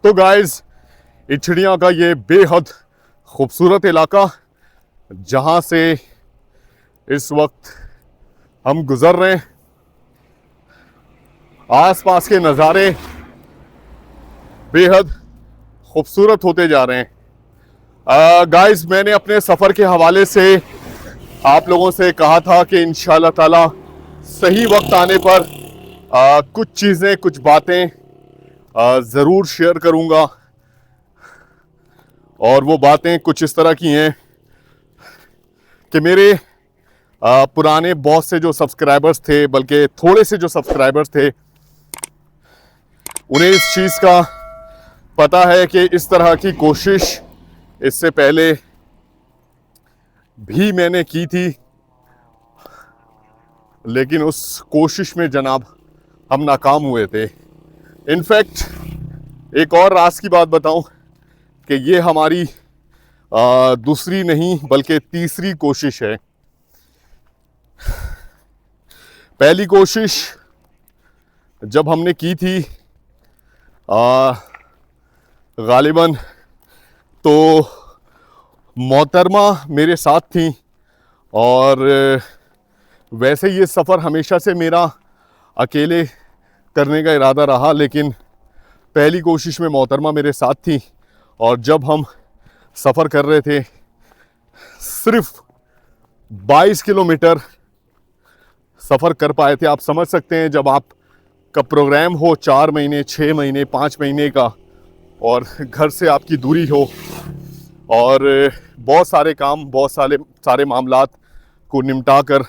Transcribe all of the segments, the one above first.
तो गाइस, इछड़ियाँ का ये बेहद खूबसूरत इलाका जहाँ से इस वक्त हम गुजर रहे हैं, आसपास के नज़ारे बेहद खूबसूरत होते जा रहे हैं। गाइस, मैंने अपने सफ़र के हवाले से आप लोगों से कहा था कि इंशाअल्लाह ताला सही वक्त आने पर कुछ चीज़ें, कुछ बातें ज़रूर शेयर करूँगा। और वो बातें कुछ इस तरह की हैं कि मेरे पुराने बहुत से जो सब्सक्राइबर्स थे, बल्कि थोड़े से जो सब्सक्राइबर्स थे, उन्हें इस चीज़ का पता है कि इस तरह की कोशिश इससे पहले भी मैंने की थी, लेकिन उस कोशिश में जनाब हम नाकाम हुए थे। इनफैक्ट एक और राज की बात बताऊं कि ये हमारी दूसरी नहीं बल्कि तीसरी कोशिश है। पहली कोशिश जब हमने की थी गालिबन तो मोहतरमा मेरे साथ थी, और वैसे ये सफ़र हमेशा से मेरा अकेले करने का इरादा रहा, लेकिन पहली कोशिश में मोहतरमा मेरे साथ थी। और जब हम सफ़र कर रहे थे, सिर्फ 22 किलोमीटर सफ़र कर पाए थे। आप समझ सकते हैं, जब आप का प्रोग्राम हो 4 महीने, 6 महीने, 5 महीने का, और घर से आपकी दूरी हो, और बहुत सारे काम, बहुत सारे मामलात को निपटा कर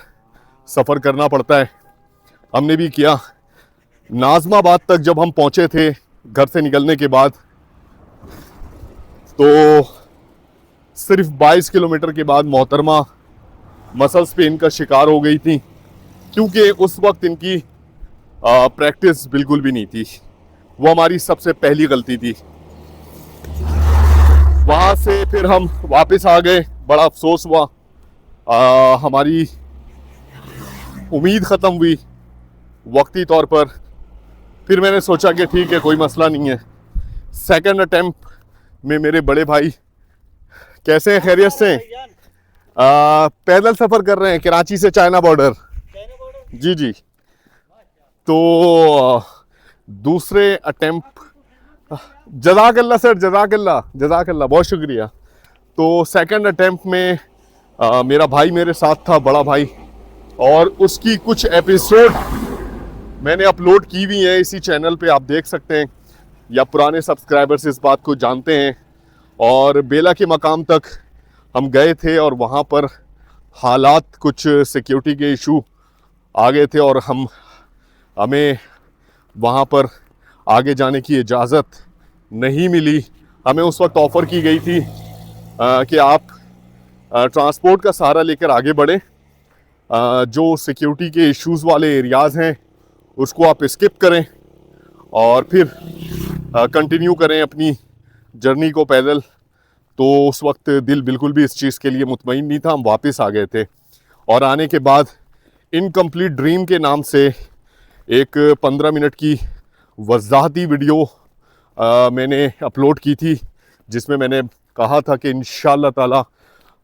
सफ़र करना पड़ता है। हमने भी किया। नाज़माबाद तक जब हम पहुँचे थे घर से निकलने के बाद, तो सिर्फ 22 किलोमीटर के बाद मोहतरमा मसल्स पेन का शिकार हो गई थी, क्योंकि उस वक्त इनकी प्रैक्टिस बिल्कुल भी नहीं थी। वो हमारी सबसे पहली गलती थी। वहाँ से फिर हम वापस आ गए। बड़ा अफसोस हुआ, हमारी उम्मीद ख़त्म हुई वक्ती तौर पर। फिर मैंने सोचा कि ठीक है, कोई मसला नहीं है। सेकंड अटेम्प्ट में मेरे बड़े भाई कैसे हैं, खैरियत से? पैदल सफ़र कर रहे हैं कराची से चाइना बॉर्डर। जी जी। तो दूसरे अटेम्प्ट, जज़ाकल्लाह सर, जज़ाकल्लाह, बहुत शुक्रिया। तो सेकंड अटेम्प्ट में मेरा भाई मेरे साथ था, बड़ा भाई, और उसकी कुछ एपिसोड मैंने अपलोड की हुई हैं इसी चैनल पे, आप देख सकते हैं, या पुराने सब्सक्राइबर्स इस बात को जानते हैं। और बेला के मकाम तक हम गए थे, और वहाँ पर हालात, कुछ सिक्योरिटी के इशू आ गए थे, और हमें वहाँ पर आगे जाने की इजाज़त नहीं मिली। हमें उस वक्त ऑफ़र की गई थी कि आप ट्रांसपोर्ट का सहारा लेकर आगे बढ़ें, जो सिक्योरिटी के इश्यूज़ वाले एरियाज़ हैं उसको आप स्किप करें, और फिर कंटिन्यू करें अपनी जर्नी को पैदल। तो उस वक्त दिल बिल्कुल भी इस चीज़ के लिए मुतमईन नहीं था। हम वापस आ गए थे, और आने के बाद इनकम्प्लीट ड्रीम के नाम से एक 15 मिनट की वज़ाहती वीडियो मैंने अपलोड की थी, जिसमें मैंने कहा था कि इंशाअल्लाह ताला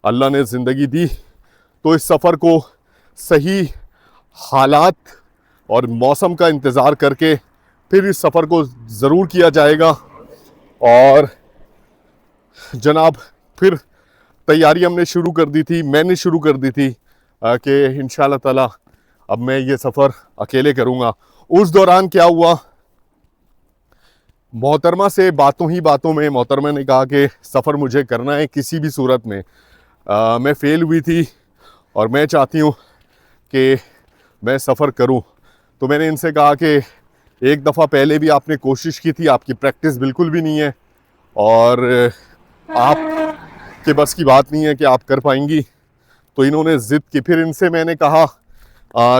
अल्लाह ने ज़िंदगी दी तो इस सफ़र को सही हालात और मौसम का इंतज़ार करके फिर इस सफ़र को ज़रूर किया जाएगा। और जनाब, फिर तैयारी हमने शुरू कर दी थी, मैंने शुरू कर दी थी कि इंशाअल्लाह ताला अब मैं ये सफ़र अकेले करूँगा। उस दौरान क्या हुआ, मोहतरमा से बातों ही बातों में मोहतरमा ने कहा कि सफ़र मुझे करना है किसी भी सूरत में। मैं फ़ेल हुई थी और मैं चाहती हूँ कि मैं सफ़र करूँ। तो मैंने इनसे कहा कि एक दफ़ा पहले भी आपने कोशिश की थी, आपकी प्रैक्टिस बिल्कुल भी नहीं है, और आपके बस की बात नहीं है कि आप कर पाएंगी। तो इन्होंने ज़िद की। फिर इनसे मैंने कहा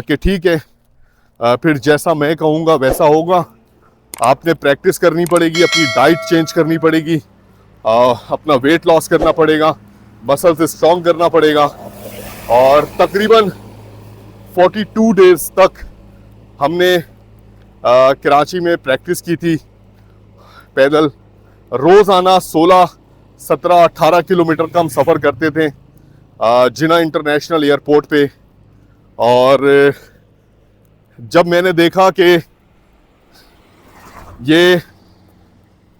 कि ठीक है, फिर जैसा मैं कहूँगा वैसा होगा। आपने प्रैक्टिस करनी पड़ेगी, अपनी डाइट चेंज करनी पड़ेगी, अपना वेट लॉस करना पड़ेगा, मसल्स स्ट्रॉन्ग करना पड़ेगा। और तकरीबन 42 डेज़ तक हमने कराची में प्रैक्टिस की थी पैदल। रोज़ाना 16, 17, 18 किलोमीटर का हम सफ़र करते थे जिना इंटरनेशनल एयरपोर्ट पे। और जब मैंने देखा कि ये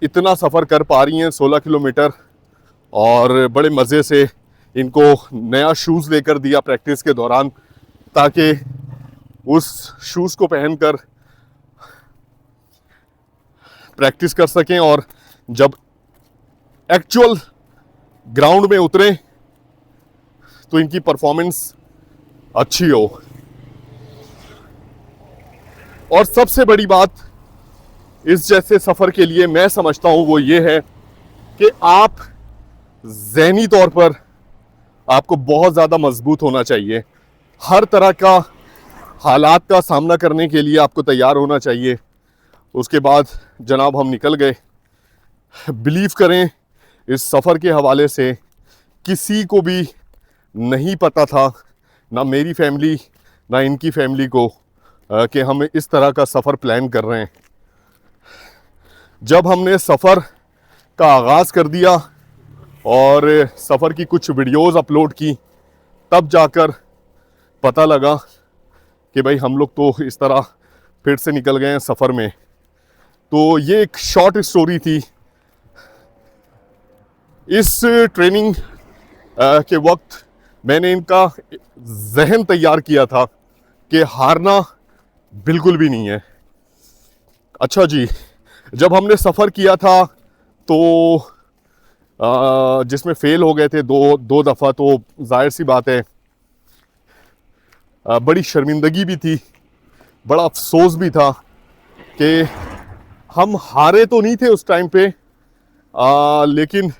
इतना सफ़र कर पा रही हैं 16 किलोमीटर, और बड़े मज़े से इनको नया शूज़ लेकर दिया प्रैक्टिस के दौरान, ताकि उस शूज़ को पहनकर प्रैक्टिस कर सकें और जब एक्चुअल ग्राउंड में उतरें तो इनकी परफॉर्मेंस अच्छी हो। और सबसे बड़ी बात इस जैसे सफ़र के लिए मैं समझता हूँ वो ये है कि आप ज़हनी तौर पर आपको बहुत ज़्यादा मजबूत होना चाहिए। हर तरह का हालात का सामना करने के लिए आपको तैयार होना चाहिए। उसके बाद जनाब हम निकल गए। बिलीव करें, इस सफ़र के हवाले से किसी को भी नहीं पता था, ना मेरी फैमिली ना इनकी फैमिली को, कि हम इस तरह का सफ़र प्लान कर रहे हैं। जब हमने सफ़र का आगाज़ कर दिया और सफ़र की कुछ वीडियोस अपलोड की, तब जाकर पता लगा कि भाई हम लोग तो इस तरह फिर से निकल गए हैं सफ़र में। तो ये एक शॉर्ट स्टोरी थी। इस ट्रेनिंग के वक्त मैंने इनका जहन तैयार किया था कि हारना बिल्कुल भी नहीं है। अच्छा जी, जब हमने सफ़र किया था तो जिसमें फ़ेल हो गए थे दो दफ़ा, तो जाहिर सी बात है बड़ी शर्मिंदगी भी थी, बड़ा अफसोस भी था कि हम हारे तो नहीं थे उस टाइम पे, लेकिन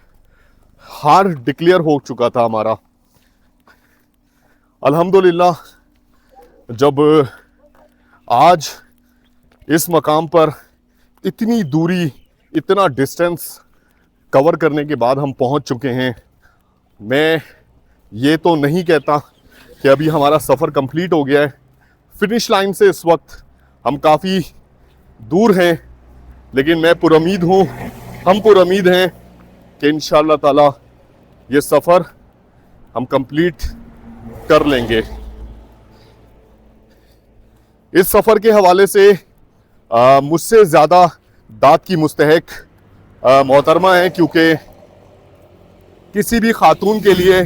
हार डिक्लेयर हो चुका था हमारा। अल्हम्दुलिल्लाह जब आज इस मकाम पर इतनी दूरी, इतना डिस्टेंस कवर करने के बाद हम पहुंच चुके हैं, मैं ये तो नहीं कहता कि अभी हमारा सफ़र कंप्लीट हो गया है। फिनिश लाइन से इस वक्त हम काफ़ी दूर हैं, लेकिन मैं पुरुमीद हूँ, हम पुरुमीद हैं कि इंशाअल्लाह ताला ये सफ़र हम कंप्लीट कर लेंगे। इस सफ़र के हवाले से मुझसे ज़्यादा दाद की मुस्तहक मोहतरमा है, क्योंकि किसी भी खातून के लिए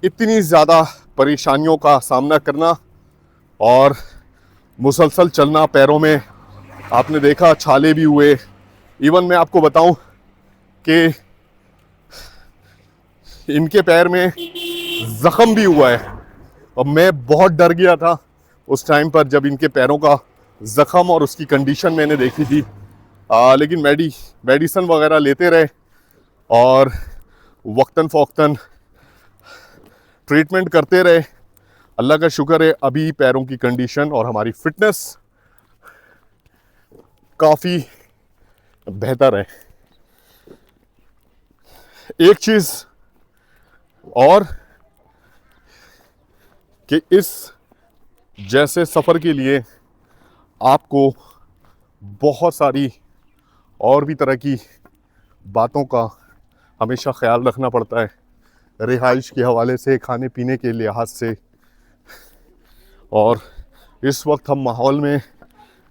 इतनी ज़्यादा परेशानियों का सामना करना और मुसलसल चलना, पैरों में आपने देखा छाले भी हुए। इवन मैं आपको बताऊं कि इनके पैर में ज़ख्म भी हुआ है, और मैं बहुत डर गया था उस टाइम पर जब इनके पैरों का ज़ख्म और उसकी कंडीशन मैंने देखी थी। लेकिन मेडिसन वगैरह लेते रहे और वक्तन फ़ौक्तन ट्रीटमेंट करते रहे। अल्लाह का शुक्र है अभी पैरों की कंडीशन और हमारी फिटनेस काफ़ी बेहतर है। एक चीज़ और कि इस जैसे सफ़र के लिए आपको बहुत सारी और भी तरह की बातों का हमेशा ख्याल रखना पड़ता है, रिहाइश के हवाले से, खाने पीने के लिहाज से। और इस वक्त हम माहौल में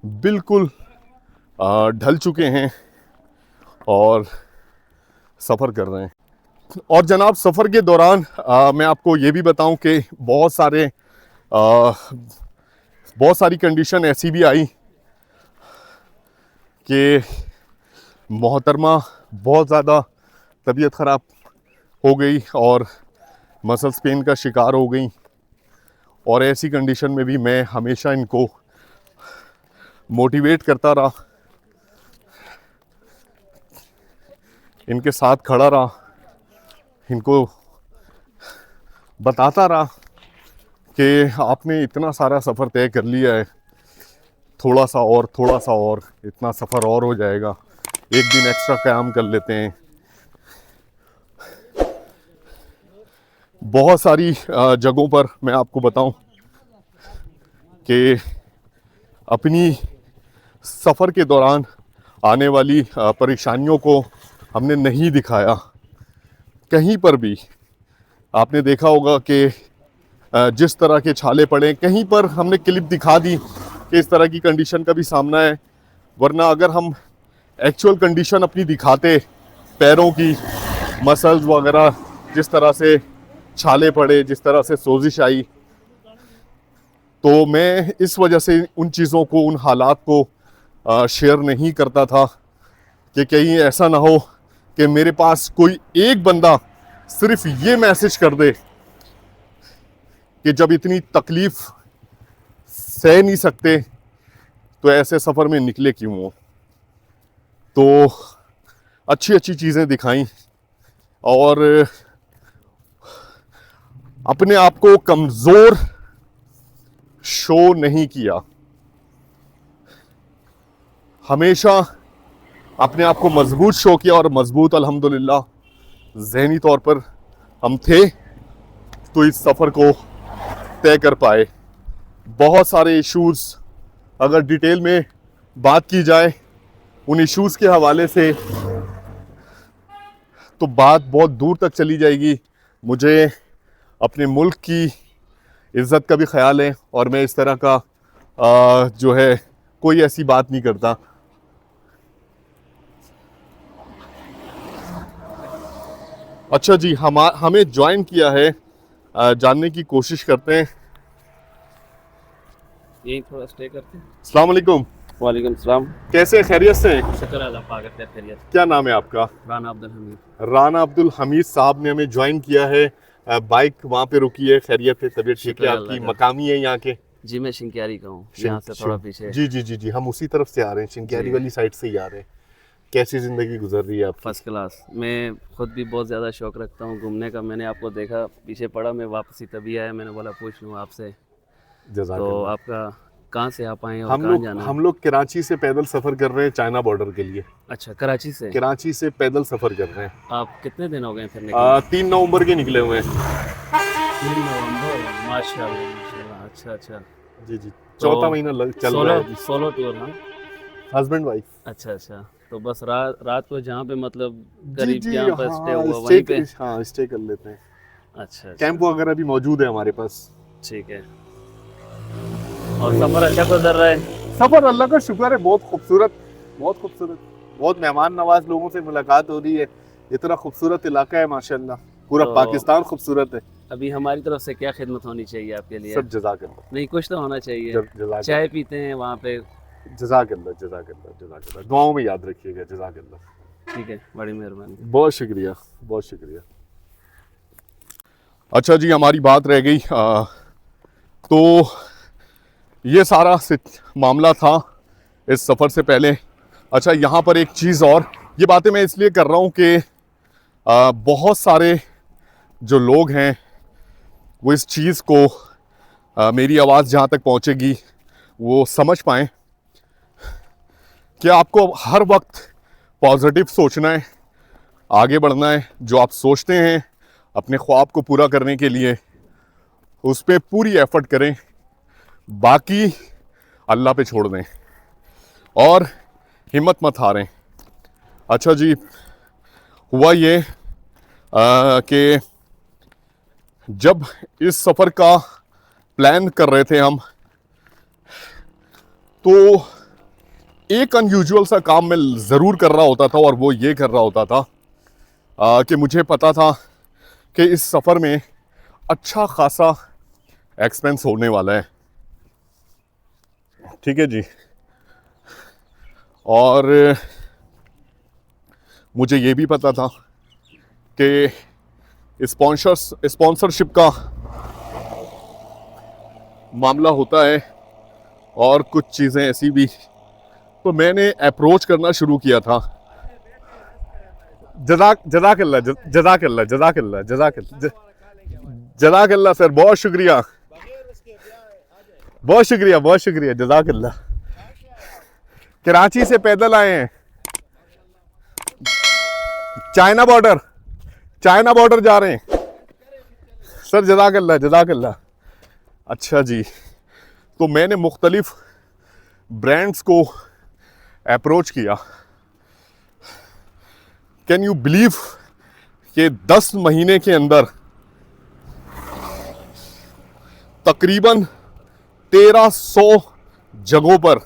बिल्कुल ढल चुके हैं और सफ़र कर रहे हैं। और जनाब सफ़र के दौरान मैं आपको ये भी बताऊं कि बहुत सारी कंडीशन ऐसी भी आई कि मोहतरमा बहुत ज़्यादा तबीयत ख़राब हो गई और मसल्स पेन का शिकार हो गई। और ऐसी कंडीशन में भी मैं हमेशा इनको मोटिवेट करता रहा, इनके साथ खड़ा रहा, इनको बताता रहा कि आपने इतना सारा सफ़र तय कर लिया है, थोड़ा सा और इतना सफ़र और हो जाएगा, एक दिन एक्स्ट्रा क़याम कर लेते हैं। बहुत सारी जगहों पर मैं आपको बताऊं कि अपनी सफ़र के दौरान आने वाली परेशानियों को हमने नहीं दिखाया। कहीं पर भी आपने देखा होगा कि जिस तरह के छाले पड़े, कहीं पर हमने क्लिप दिखा दी कि इस तरह की कंडीशन का भी सामना है। वरना अगर हम एक्चुअल कंडीशन अपनी दिखाते, पैरों की मसल्स वगैरह जिस तरह से छाले पड़े, जिस तरह से सोजिश आई, तो मैं इस वजह से उन चीज़ों को, उन हालात को शेयर नहीं करता था कि कहीं ऐसा ना हो कि मेरे पास कोई एक बंदा सिर्फ ये मैसेज कर दे कि जब इतनी तकलीफ सह नहीं सकते तो ऐसे सफ़र में निकले क्यों हो। तो अच्छी अच्छी चीज़ें दिखाई और अपने आप को कमज़ोर शो नहीं किया। हमेशा अपने आप को मजबूत शो किया और मजबूत अल्हम्दुलिल्लाह ज़हनी तौर पर हम थे, तो इस सफ़र को तय कर पाए। बहुत सारे इश्यूज़ अगर डिटेल में बात की जाए उन इश्यूज़ के हवाले से तो बात बहुत दूर तक चली जाएगी। मुझे अपने मुल्क की इज़्ज़त का भी ख्याल है और मैं इस तरह का जो है कोई ऐसी बात नहीं करता। अच्छा जी, हमें ज्वाइन किया है, जानने की कोशिश करते हैं। यही थोड़ा स्टे करते हैं। अस्सलाम वालेकुम। वालेकुम सलाम। कैसे, खैरियत से? शुक्र अल्लाह पाक का, खैरियत। क्या नाम है आपका? राना अब्दुल हमीद। राना अब्दुल हमीद साहब ने हमें ज्वाइन किया है। बाइक वहाँ पे रुकी है, खैरियत है, तबीयत ठीक है आपकी? मकामी है यहाँ के? जी मैं शिंक्यारी का हूँ, यहाँ से थोड़ा पीछे। जी जी जी जी, हम उसी तरफ से आ रहे हैं, शिंक्यारी वाली साइड से ही आ रहे हैं। कैसी ज़िंदगी गुजर रही है आप? First class. मैं खुद भी बहुत ज़्यादा शौक़ रखता हूँ घूमने का। मैंने आपको देखा, पीछे पड़ा, मैं वापसी तभी आया, मैंने बोला पूछ लूँ आपसे। तो आपका कहाँ से आप आए और कहाँ जाना है? हम लोग कराची से पैदल सफ़र कर रहे हैं चाइना बॉर्डर के लिए। अच्छा, कराची से? कराची से पैदल सफ़र कर रहे हैं। आप कितने दिन हो गए फिर? 3 नवंबर के निकले हुए हैं। 3 नवंबर, माशाल्लाह माशाल्लाह। अच्छा अच्छा जी जी, चौथा महीना चल रहा है। Solo tour? हाँ, हस्बैंड वाइफ। अच्छा अच्छा। तो बस रात को जहाँ पे मतलब करीब जी, जहाँ पर हाँ, स्टे हुआ वहीं पे? हाँ, स्टे कर लेते हैं। अच्छा, कैंप वगैरह भी मौजूद है हमारे पास। ठीक है। और सफ़र अच्छा गुजर रहा है? सफ़र अल्लाह का शुक्र है, बहुत खूबसूरत, बहुत खूबसूरत, बहुत मेहमान नवाज लोगों से मुलाकात हो रही है। इतना खूबसूरत इलाका है माशाल्लाह, पूरा तो पाकिस्तान खूबसूरत है। अभी हमारी तरफ से क्या खिदमत होनी चाहिए आपके लिए? सब जज़ाकल्लाह। नहीं, कुछ तो होना चाहिए। चाय पीते हैं वहाँ पे? जज़ाकल्लाह जज़ाकल्लाह जज़ाकल्लाह, दुआओं में याद रखिएगा। जज़ाकल्लाह। ठीक है, बड़ी मेहरबानी। बहुत शुक्रिया, बहुत शुक्रिया। अच्छा जी, हमारी बात रह गई। तो ये सारा मामला था इस सफ़र से पहले। अच्छा, यहाँ पर एक चीज़ और, ये बातें मैं इसलिए कर रहा हूँ कि बहुत सारे जो लोग हैं वो इस चीज़ को, मेरी आवाज़ जहाँ तक पहुँचेगी वो समझ पाएँ कि आपको हर वक्त पॉजिटिव सोचना है, आगे बढ़ना है। जो आप सोचते हैं अपने ख्वाब को पूरा करने के लिए, उस पर पूरी एफर्ट करें, बाकी अल्लाह पे छोड़ दें और हिम्मत मत हारें। अच्छा जी, हुआ ये कि जब इस सफ़र का प्लान कर रहे थे हम, तो एक अनयूजुअल सा काम मैं ज़रूर कर रहा होता था और वो ये कर रहा होता था कि मुझे पता था कि इस सफ़र में अच्छा खासा एक्सपेंस होने वाला है। ठीक है जी, और मुझे ये भी पता था कि स्पॉन्सरशिप का मामला होता है और कुछ चीज़ें ऐसी भी। तो मैंने अप्रोच करना शुरू किया था। जज़ाकल्लाह जज़ाकल्लाह जज़ाकल्लाह जज़ाकल्लाह जज़ाकल्लाह सर, बहुत शुक्रिया, बहुत शुक्रिया, बहुत शुक्रिया, जज़ाकल्लाह। कराची से पैदल आए हैं, चाइना बॉर्डर जा रहे हैं सर। जज़ाकल्लाह जज़ाकल्लाह। अच्छा जी, तो मैंने मुख्तलिफ ब्रांड्स को अप्रोच किया कैन यू बिलीव कि 10 महीने के अंदर तकरीबन 1300 जगहों पर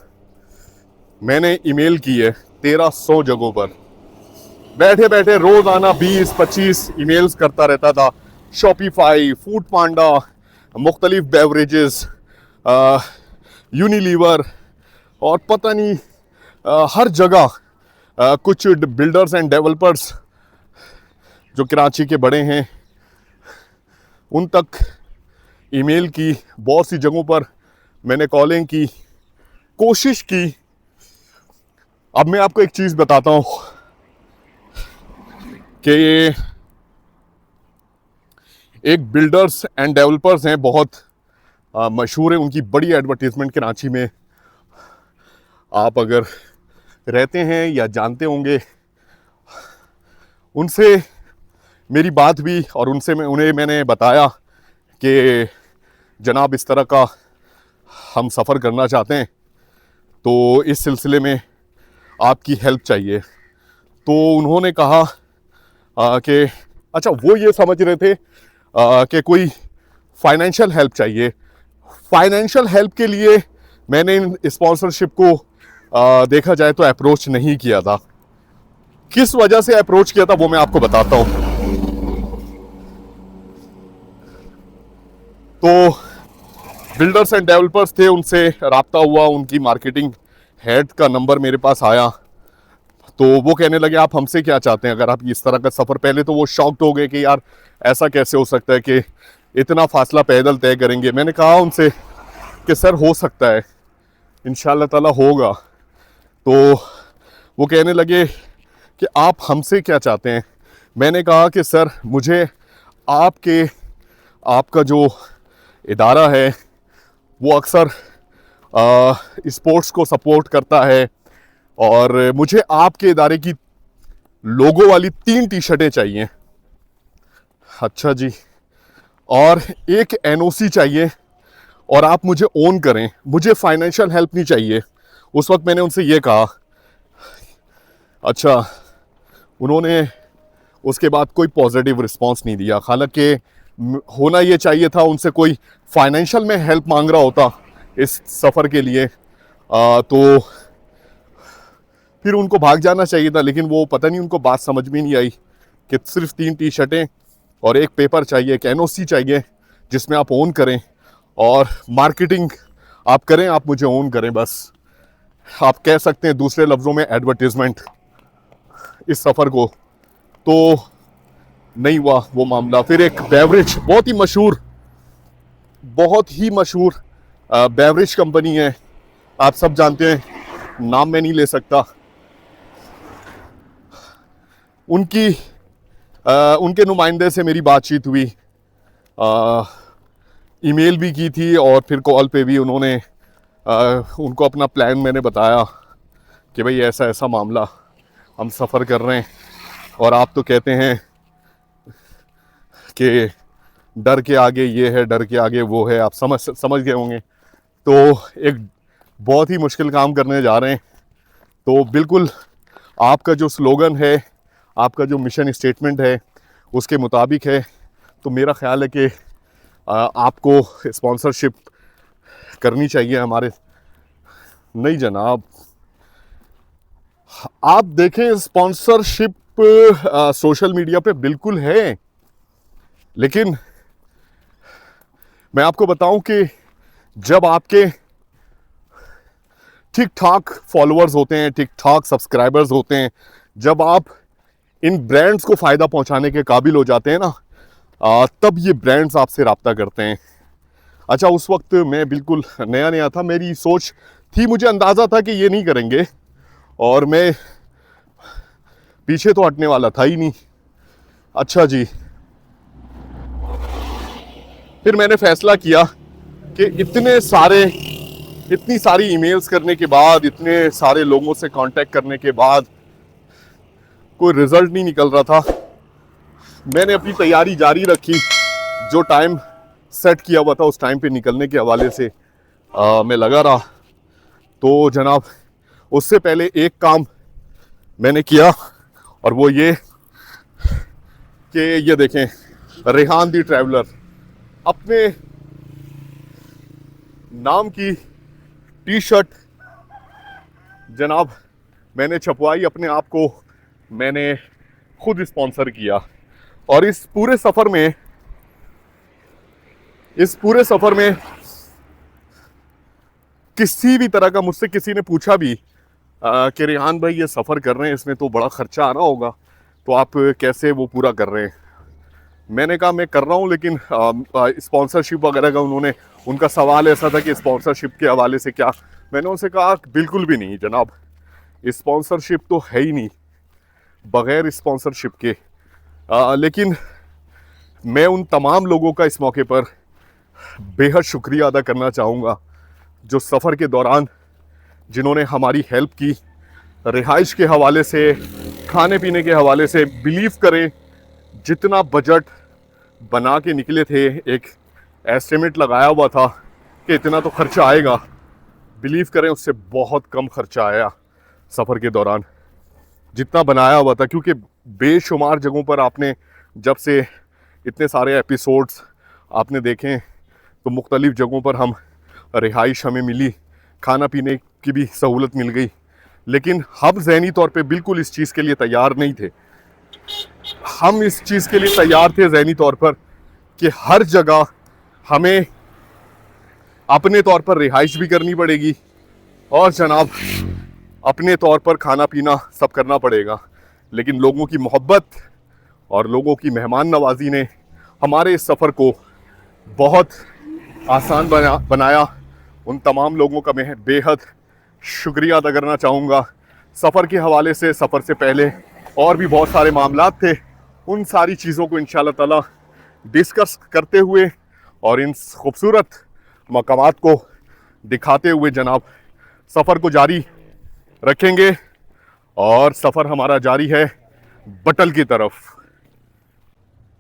मैंने ईमेल की है। 1300 जगहों पर बैठे बैठे रोजाना 20-25 ईमेल्स करता रहता था। शॉपिफाई, फूड पांडा, मुख्तलिफ बेवरेजेस, यूनिलीवर और पता नहीं हर जगह कुछ बिल्डर्स एंड डेवलपर्स जो कराची के बड़े हैं उन तक ईमेल की, बहुत सी जगहों पर मैंने कॉलिंग की, कोशिश की। अब मैं आपको एक चीज़ बताता हूँ कि एक बिल्डर्स एंड डेवलपर्स हैं, बहुत मशहूर है, उनकी बड़ी एडवर्टीजमेंट कराची में आप अगर रहते हैं या जानते होंगे। उनसे मेरी बात भी और उनसे मैंने बताया कि जनाब इस तरह का हम सफ़र करना चाहते हैं, तो इस सिलसिले में आपकी हेल्प चाहिए। तो उन्होंने कहा कि अच्छा, वो ये समझ रहे थे कि कोई फाइनेंशियल हेल्प चाहिए। फाइनेंशियल हेल्प के लिए मैंने स्पॉन्सरशिप को देखा जाए तो अप्रोच नहीं किया था। किस वजह से अप्रोच किया था वो मैं आपको बताता हूं। तो बिल्डर्स एंड डेवलपर्स थे, उनसे राब्ता हुआ, उनकी मार्केटिंग हेड का नंबर मेरे पास आया। तो वो कहने लगे आप हमसे क्या चाहते हैं अगर आप इस तरह का सफ़र। पहले तो वो शॉक्ड हो गए कि यार ऐसा कैसे हो सकता है कि इतना फासला पैदल तय करेंगे। मैंने कहा उनसे कि सर हो सकता है, इंशाल्लाह ताला होगा। तो वो कहने लगे कि आप हमसे क्या चाहते हैं। मैंने कहा कि सर मुझे आपका जो इदारा है वो अक्सर स्पोर्ट्स को सपोर्ट करता है और मुझे आपके इदारे की लोगो वाली 3 टी-शर्टें चाहिए। अच्छा जी, और एक NOC चाहिए और आप मुझे ओन करें, मुझे फाइनेंशियल हेल्प नहीं चाहिए। उस वक्त मैंने उनसे ये कहा। अच्छा, उन्होंने उसके बाद कोई पॉजिटिव रिस्पांस नहीं दिया। हालांकि होना ये चाहिए था, उनसे कोई फाइनेंशियल में हेल्प मांग रहा होता इस सफ़र के लिए तो फिर उनको भाग जाना चाहिए था। लेकिन वो पता नहीं उनको बात समझ में नहीं आई कि सिर्फ 3 टी-शर्टें और एक पेपर चाहिए, एक NOC चाहिए जिसमें आप ओन करें और मार्केटिंग आप करें, आप मुझे ओन करें। बस आप कह सकते हैं दूसरे लफ्ज़ों में एडवर्टीजमेंट इस सफ़र को। तो नहीं हुआ वो मामला। फिर एक बेवरेज, बहुत ही मशहूर बेवरेज कंपनी है, आप सब जानते हैं, नाम मैं नहीं ले सकता। उनके नुमाइंदे से मेरी बातचीत हुई, ईमेल भी की थी और फिर कॉल पे भी उन्होंने उनको अपना प्लान मैंने बताया कि भाई ऐसा ऐसा मामला, हम सफ़र कर रहे हैं और आप तो कहते हैं कि डर के आगे ये है, डर के आगे वो है, आप समझ गए होंगे। तो एक बहुत ही मुश्किल काम करने जा रहे हैं। तो बिल्कुल आपका जो स्लोगन है, आपका जो मिशन स्टेटमेंट है उसके मुताबिक है। तो मेरा ख्याल है कि आपको स्पॉन्सरशिप करनी चाहिए हमारे। नहीं जनाब, आप देखें स्पॉन्सरशिप सोशल मीडिया पे बिल्कुल है, लेकिन मैं आपको बताऊं कि जब आपके ठीक ठाक फॉलोअर्स होते हैं, ठीक ठाक सब्सक्राइबर्स होते हैं, जब आप इन ब्रांड्स को फ़ायदा पहुंचाने के काबिल हो जाते हैं ना, तब ये ब्रांड्स आपसे रब्ता करते हैं। अच्छा, उस वक्त मैं बिल्कुल नया था, मेरी सोच थी, मुझे अंदाज़ा था कि ये नहीं करेंगे और मैं पीछे तो हटने वाला था ही नहीं। अच्छा जी, फिर मैंने फैसला किया कि इतनी सारी ईमेल्स करने के बाद, इतने सारे लोगों से कांटेक्ट करने के बाद कोई रिजल्ट नहीं निकल रहा था। मैंने अपनी तैयारी जारी रखी, जो टाइम सेट किया हुआ था उस टाइम पे निकलने के हवाले से मैं लगा रहा। तो जनाब, उससे पहले एक काम मैंने किया और वो ये कि ये देखें रेहान दी ट्रैवलर अपने नाम की टी शर्ट जनाब मैंने छपवाई, अपने आप को मैंने खुद स्पॉन्सर किया। और इस पूरे सफर में किसी भी तरह का, मुझसे किसी ने पूछा भी कि रेहान भाई ये सफ़र कर रहे हैं, इसमें तो बड़ा खर्चा आना होगा, तो आप कैसे वो पूरा कर रहे हैं? मैंने कहा मैं कर रहा हूँ, लेकिन स्पॉन्सरशिप वगैरह का उनका सवाल ऐसा था कि स्पॉन्सरशिप के हवाले से क्या। मैंने उनसे कहा बिल्कुल भी नहीं जनाब, स्पॉन्सरशिप तो है ही नहीं, बग़ैर स्पॉन्सरशिप के। लेकिन मैं उन तमाम लोगों का इस मौके पर बेहद शुक्रिया अदा करना चाहूँगा जो सफ़र के दौरान जिन्होंने हमारी हेल्प की, रिहाइश के हवाले से, खाने पीने के हवाले से। बिलीव करें जितना बजट बना के निकले थे, एक एस्टिमेट लगाया हुआ था कि इतना तो खर्चा आएगा, बिलीव करें उससे बहुत कम खर्चा आया सफ़र के दौरान जितना बनाया हुआ था। क्योंकि बेशुमार जगहों पर आपने, जब से इतने सारे एपिसोड्स आपने देखें, तो मुख्तलिफ़ जगहों पर रिहाइश हमें मिली, खाना पीने की भी सहूलत मिल गई, लेकिन हम ज़हनी तौर पे बिल्कुल इस चीज़ के लिए तैयार नहीं थे। हम इस चीज़ के लिए तैयार थे ज़हनी तौर पर कि हर जगह हमें अपने तौर पर रिहाइश भी करनी पड़ेगी और जनाब अपने तौर पर खाना पीना सब करना पड़ेगा। लेकिन लोगों की मोहब्बत और लोगों की मेहमान नवाजी ने हमारे इस सफ़र को बहुत आसान बनाया। उन तमाम लोगों का मैं बेहद शुक्रिया अदा करना चाहूँगा। सफ़र के हवाले से, सफ़र से पहले और भी बहुत सारे मामलात थे, उन सारी चीज़ों को इंशाअल्लाह ताला डिस्कस करते हुए और इन खूबसूरत मकामात को दिखाते हुए जनाब सफ़र को जारी रखेंगे। और सफ़र हमारा जारी है बटल की तरफ।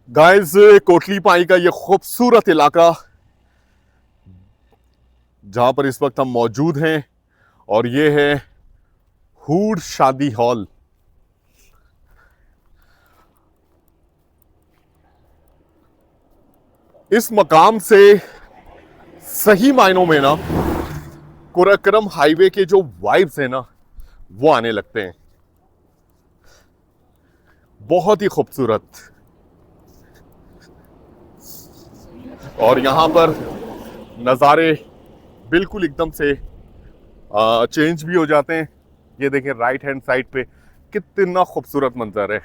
गाइस, कोटली पाई का ये खूबसूरत इलाका जहाँ पर इस वक्त हम मौजूद हैं, और ये है हूड शादी हॉल। इस मकाम से सही मायनों में ना कुरक्करम हाईवे के जो वाइब्स हैं ना, वो आने लगते हैं। बहुत ही खूबसूरत। और यहाँ पर नज़ारे बिल्कुल एकदम से चेंज भी हो जाते हैं। ये देखें राइट हैंड साइड पे कितना खूबसूरत मंजर है।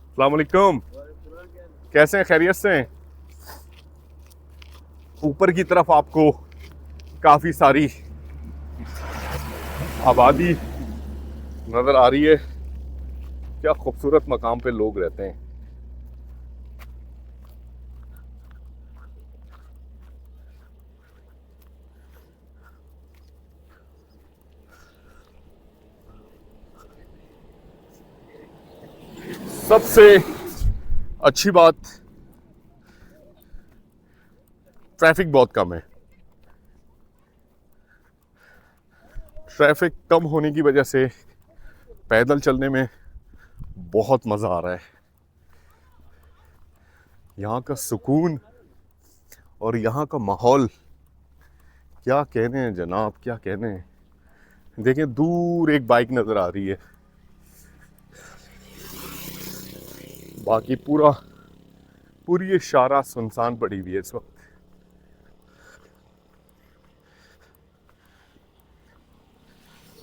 अस्सलाम वालेकुम, कैसे हैं? खैरियत से हैं? ऊपर की तरफ आपको काफ़ी सारी आबादी नज़र आ रही है। क्या खूबसूरत मकाम पे लोग रहते हैं। सबसे अच्छी बात, ट्रैफिक बहुत कम है। ट्रैफिक कम होने की वजह से पैदल चलने में बहुत मज़ा आ रहा है। यहाँ का सुकून और यहाँ का माहौल क्या कहने हैं जनाब, क्या कहने हैं। देखें दूर एक बाइक नज़र आ रही है, बाकी पूरी ये शारा सुनसान पड़ी हुई है इस वक्त।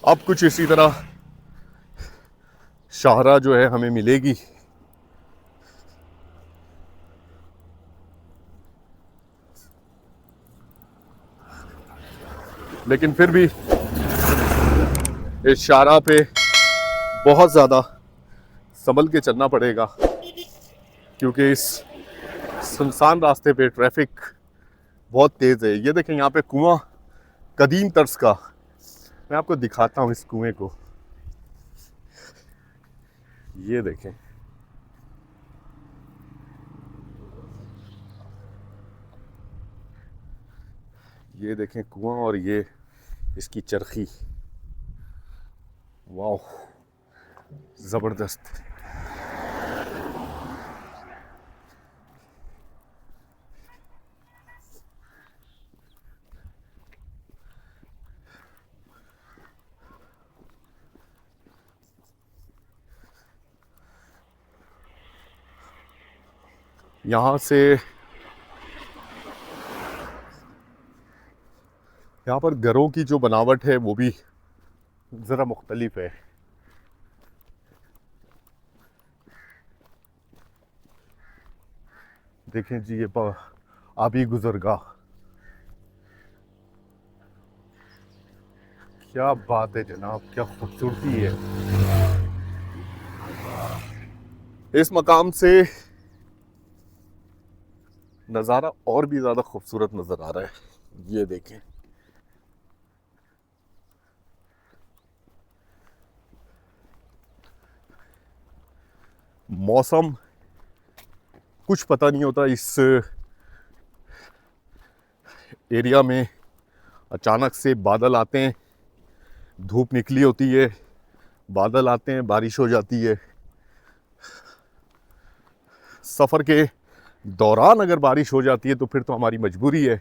अब कुछ इसी तरह शाहरा जो है हमें मिलेगी। लेकिन फिर भी इस शाहरा पे बहुत ज़्यादा संभल के चलना पड़ेगा, क्योंकि इस सुनसान रास्ते पे ट्रैफिक बहुत तेज़ है। ये देखें यहाँ पे कुआं कदीम तर्ज का, मैं आपको दिखाता हूँ इस कुएं को। ये देखें ये देखें कुआं और ये इसकी चरखी, वाह ज़बरदस्त। यहाँ से यहाँ पर घरों की जो बनावट है वो भी ज़रा मुख्तलिफ है। देखें जी ये आबी गुजरगाह, क्या बात है जनाब, क्या खूबसूरती है। इस मकाम से नज़ारा और भी ज़्यादा खूबसूरत नज़र आ रहा है। ये देखें, मौसम कुछ पता नहीं होता इस एरिया में। अचानक से बादल आते हैं, धूप निकली होती है, बादल आते हैं, बारिश हो जाती है। सफ़र के दौरान अगर बारिश हो जाती है तो फिर तो हमारी मजबूरी है,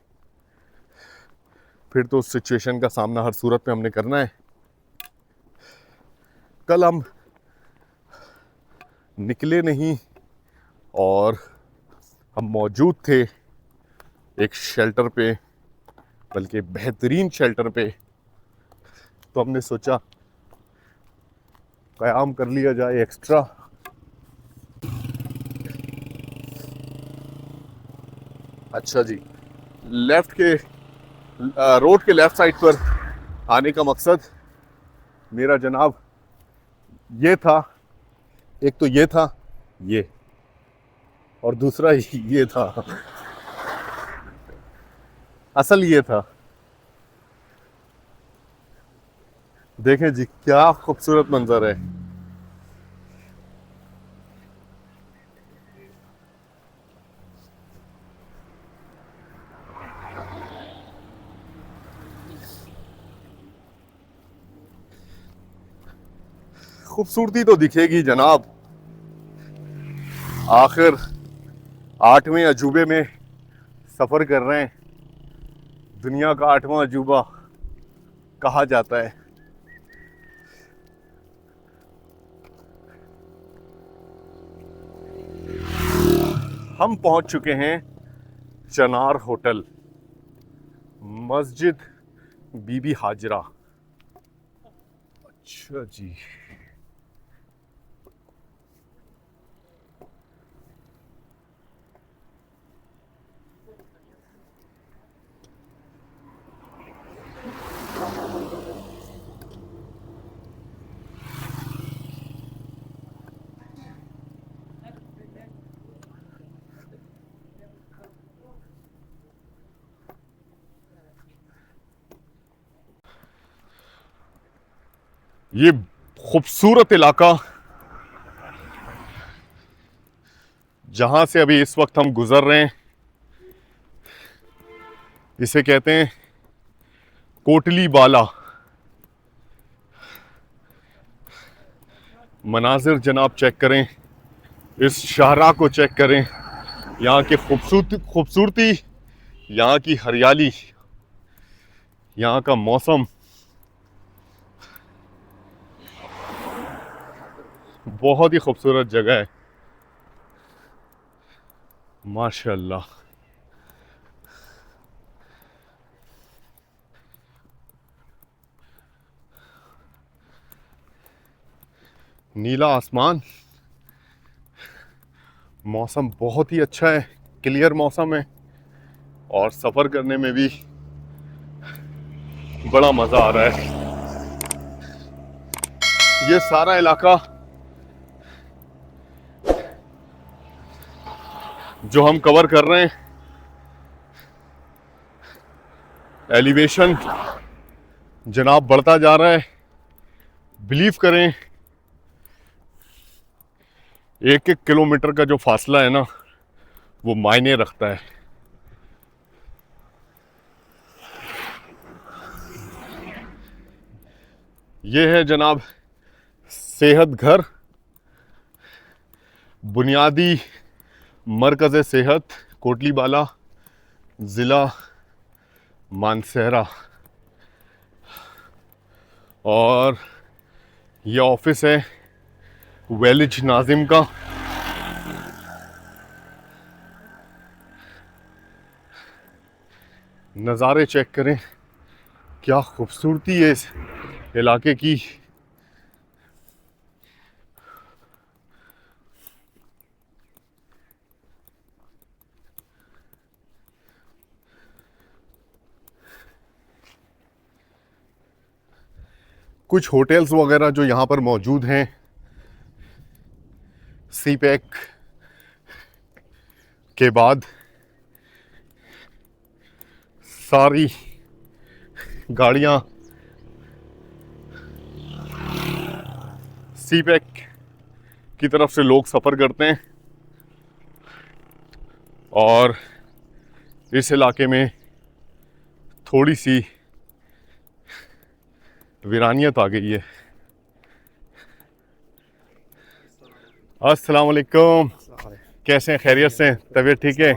फिर तो उस सिचुएशन का सामना हर सूरत में हमने करना है। कल हम निकले नहीं और हम मौजूद थे एक शेल्टर पे, बल्कि बेहतरीन शेल्टर पे, तो हमने सोचा क़याम कर लिया जाए एक्स्ट्रा। अच्छा जी, लेफ्ट के रोड के लेफ्ट साइड पर आने का मकसद मेरा जनाब ये था, एक तो ये था ये, और दूसरा ये था, असल ये था। देखें जी क्या खूबसूरत मंजर है। खूबसूरती तो दिखेगी जनाब, आखिर 8वें अजूबे में सफ़र कर रहे हैं। दुनिया का 8वां अजूबा कहा जाता है। हम पहुंच चुके हैं चनार होटल, मस्जिद बीबी हाजरा। अच्छा जी, ये खूबसूरत इलाका जहां से अभी इस वक्त हम गुजर रहे हैं, इसे कहते हैं कोटली बाला। मनाजिर जनाब चेक करें, इस शाहरा को चेक करें, यहाँ की खूबसूरती, यहाँ की हरियाली, यहाँ का मौसम, बहुत ही खूबसूरत जगह है माशाल्लाह। नीला आसमान, मौसम बहुत ही अच्छा है, क्लियर मौसम है, और सफ़र करने में भी बड़ा मज़ा आ रहा है। ये सारा इलाका जो हम कवर कर रहे हैं, एलिवेशन जनाब बढ़ता जा रहा है। बिलीव करें, 1-1 किलोमीटर का जो फासला है ना, वो मायने रखता है। ये है जनाब सेहत घर, बुनियादी मरकज़ सेहत कोटली बाला, ज़िला मानसहरा। और ये ऑफिस है वेलिज नाजिम का। नज़ारे चेक करें, क्या खूबसूरती है इस इलाके की। कुछ होटल्स वगैरह जो यहाँ पर मौजूद हैं, सी पैक के बाद सारी गाड़ियाँ सी पैक की तरफ से लोग सफ़र करते हैं और इस इलाके में थोड़ी सी वीरानियत आ गई है। अस्सलाम वालेकुम, कैसे हैं? खैरियत से हैं? तबीयत ठीक है?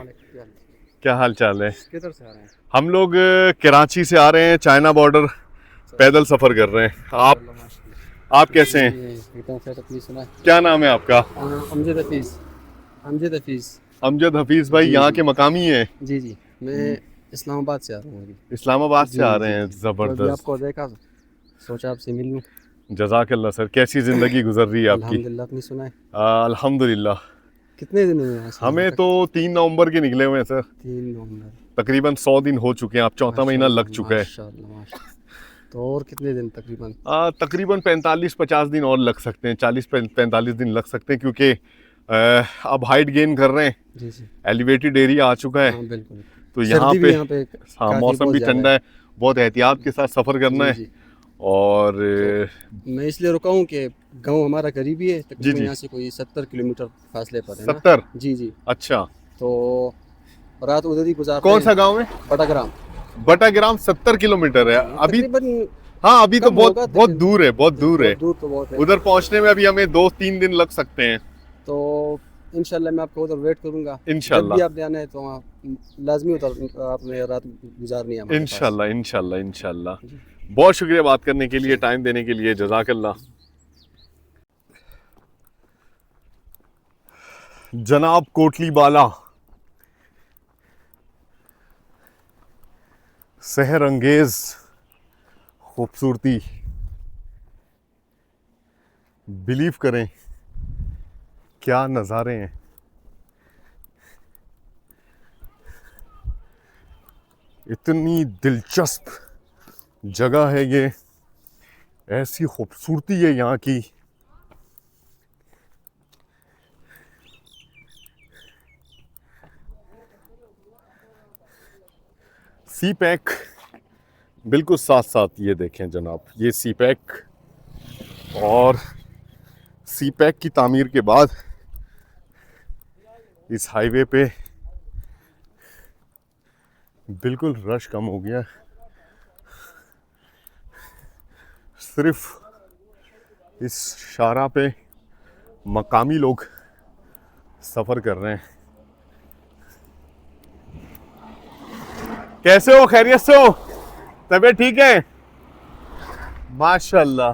क्या हाल चाल है? किधर से आ रहे हैं? हम लोग कराची से आ रहे हैं, चाइना बॉर्डर पैदल सफ़र कर रहे हैं। आप कैसे हैं? क्या नाम है आपका? अमजद हफीज। अमजद हफीज। अमजद हफीज़ भाई यहाँ के मकामी हैं? जी जी, मैं इस्लामाबाद से आ रहा हूँ अभी। इस्लामाबाद से आ रहे हैं। तो अभी ज़बरदस्त, आपको देखा, सोचा आपसे मिल लूँ। जज़ाकल्लाह सर। कैसी ज़िंदगी गुजर रही है आपकी? अल्हम्दुलिल्लाह, अपनी सुनाए। अल्हम्दुलिल्लाह। कितने दिन हुए हैं? हमें तो 3 नवंबर के निकले हुए हैं सर। 3 नवंबर। तकरीबन 100 दिन हो चुके हैं, अब चौथा महीना लग चुका है। माशाल्लाह माशाल्लाह। तो और कितने दिन तकरीबन? तकरीबन 45-50 दिन और लग सकते हैं, 40-45 दिन लग सकते हैं, क्योंकि अब हाइट गेन कर रहे हैं, जी जी, एलिवेटेड एरिया आ चुका है। हाँ बिल्कुल। तो यहाँ सर्दी भी पे हाँ, काफ़ी मौसम बहुत भी ज़्यादा ठंडा है, बहुत एहतियात के साथ सफ़र करना जी है। जी। और मैं इसलिए रुका हूँ कि गांव हमारा करीबी है, जी, तकरीबन जी। यहाँ से कोई 70 किलोमीटर फासले पर है ना। 70? जी जी। अच्छा, तो रात उधर ही गुजारते कौन सा हैं। गांव है? बटाग्राम। बटाग्राम 70 किलोमीटर है अभी? तकरीबन हाँ, अभी तो कम बहुत होगा, बहुत दूर है, बहुत दूर है। बहुत दूर तो बहुत है। उधर पहुंचने में अभी हमें 2-3 दिन लग सकते हैं। तो इंशाल्लाह मैं आपको उधर वेट करूंगा। जब इंशाल्लाह भी आप आना है तो वहाँ लाजमी उधर आपने रात गुजारनी है हमारे पास। इंशाल्लाह इंशाल्लाह इंशाल्लाह। बहुत शुक्रिया बात करने के लिए, टाइम देने के लिए, जज़ाकल्लाह। जनाब कोटली बाला, सहर अंगेज खूबसूरती, बिलीव करें क्या नज़ारे हैं। इतनी दिलचस्प जगह है ये, ऐसी खूबसूरती है यहाँ की। सी पैक बिल्कुल साथ साथ, ये देखें जनाब, ये सी पैक, और सी पैक की तामीर के बाद इस हाईवे पे बिल्कुल रश कम हो गया है। सिर्फ इस शाहराह पे मकामी लोग सफ़र कर रहे हैं। कैसे हो? खैरियत से हो? तबीयत ठीक है? माशाल्लाह।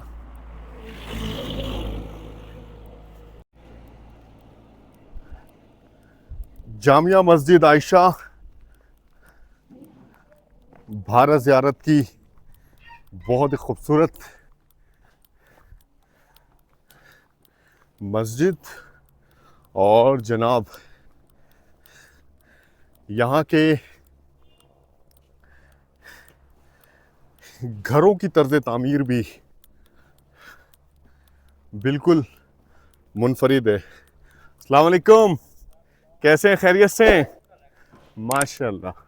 जामिया मस्जिद आयशा भारत ज़ियारत की बहुत ही खूबसूरत मस्जिद, और जनाब यहाँ के घरों की तर्ज तामीर भी बिल्कुल मुनफरिद है। अस्सलाम वालेकुम, कैसे हैं? खैरियत से हैं? माशाल्लाह।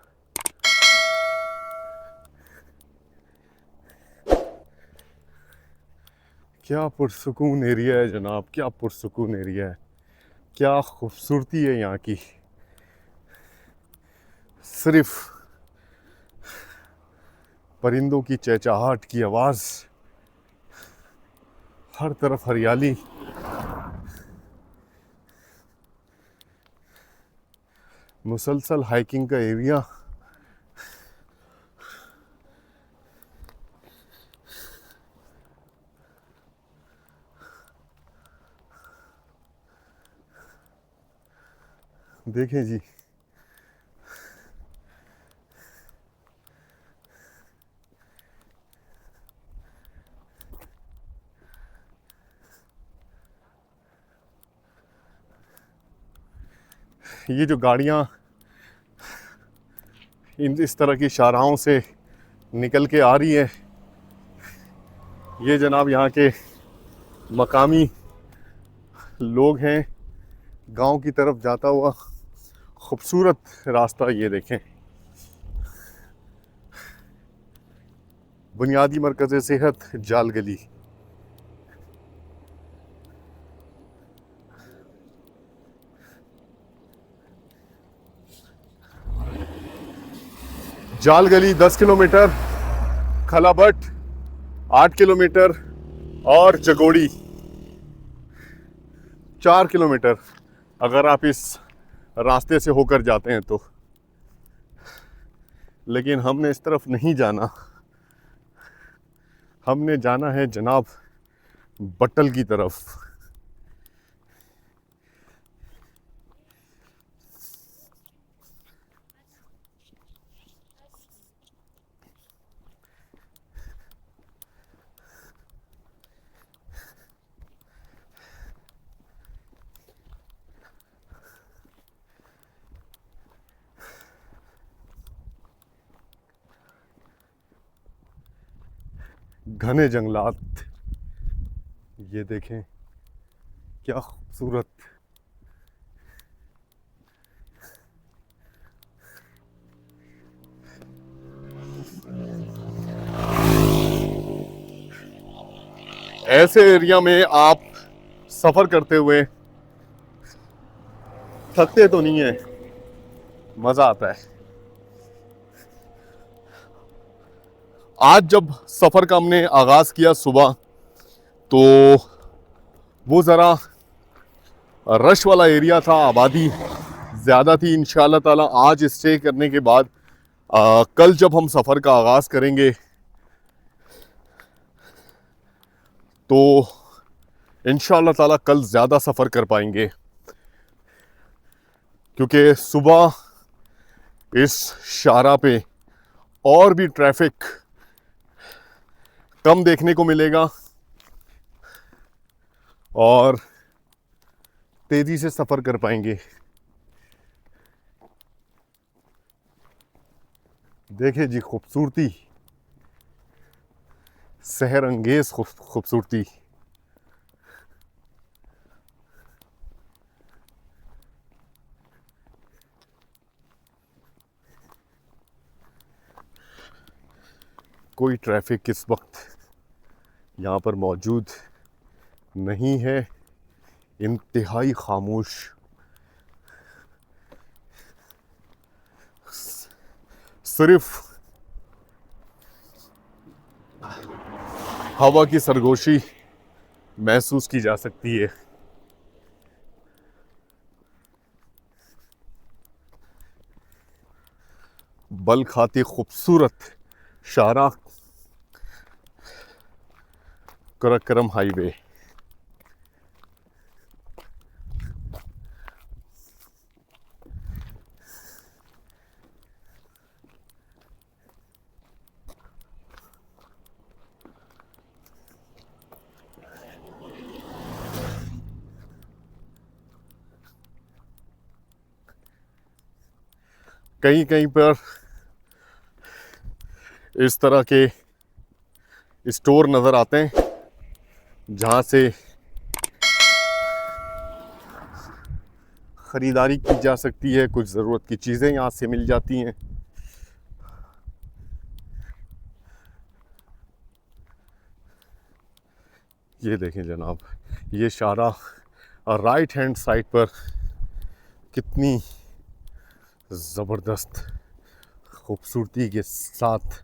क्या पुरसुकून एरिया है जनाब, क्या पुरसुकून एरिया है, क्या खूबसूरती है यहाँ की। सिर्फ परिंदों की चहचहाहट की आवाज़ हर तरफ हरियाली, मुसलसल हाइकिंग का एरिया। देखें जी, ये जो गाड़ियाँ इस तरह की शाहराहों से निकल के आ रही है, ये जनाब यहाँ के मकामी लोग हैं। गांव की तरफ जाता हुआ खूबसूरत रास्ता ये देखें। बुनियादी मरकज़ सेहत जाल गली। जाल गली 10 किलोमीटर, खलाबट 8 किलोमीटर और जगोड़ी 4 किलोमीटर अगर आप इस रास्ते से होकर जाते हैं तो। लेकिन हमने इस तरफ नहीं जाना, हमने जाना है जनाब बट्टल की तरफ। घने जंगलात, ये देखें क्या खूबसूरत। ऐसे एरिया में आप सफर करते हुए थकते तो नहीं है, मजा आता है। आज जब सफर का हमने आगाज किया सुबह, तो वो जरा रश वाला एरिया था, आबादी ज़्यादा थी। इंशाअल्लाह ताला आज स्टे करने के बाद कल जब हम सफ़र का आगाज़ करेंगे तो इंशाअल्लाह ताला कल ज़्यादा सफ़र कर पाएंगे, क्योंकि सुबह इस शाहराह पे और भी ट्रैफिक कम देखने को मिलेगा और तेज़ी से सफ़र कर पाएंगे। देखे जी खूबसूरती, सहर अंगेज खूबसूरती। कोई ट्रैफिक इस वक्त यहाँ पर मौजूद नहीं है, इंतहाई खामोश। सिर्फ हवा की सरगोशी महसूस की जा सकती है। बल खाती खूबसूरत शाहराह कराक्रम हाईवे। कहीं कहीं पर इस तरह के स्टोर नज़र आते हैं जहाँ से ख़रीदारी की जा सकती है, कुछ ज़रूरत की चीज़ें यहाँ से मिल जाती हैं। ये देखें जनाब, ये शाहराह राइट हैंड साइड पर कितनी ज़बरदस्त खूबसूरती के साथ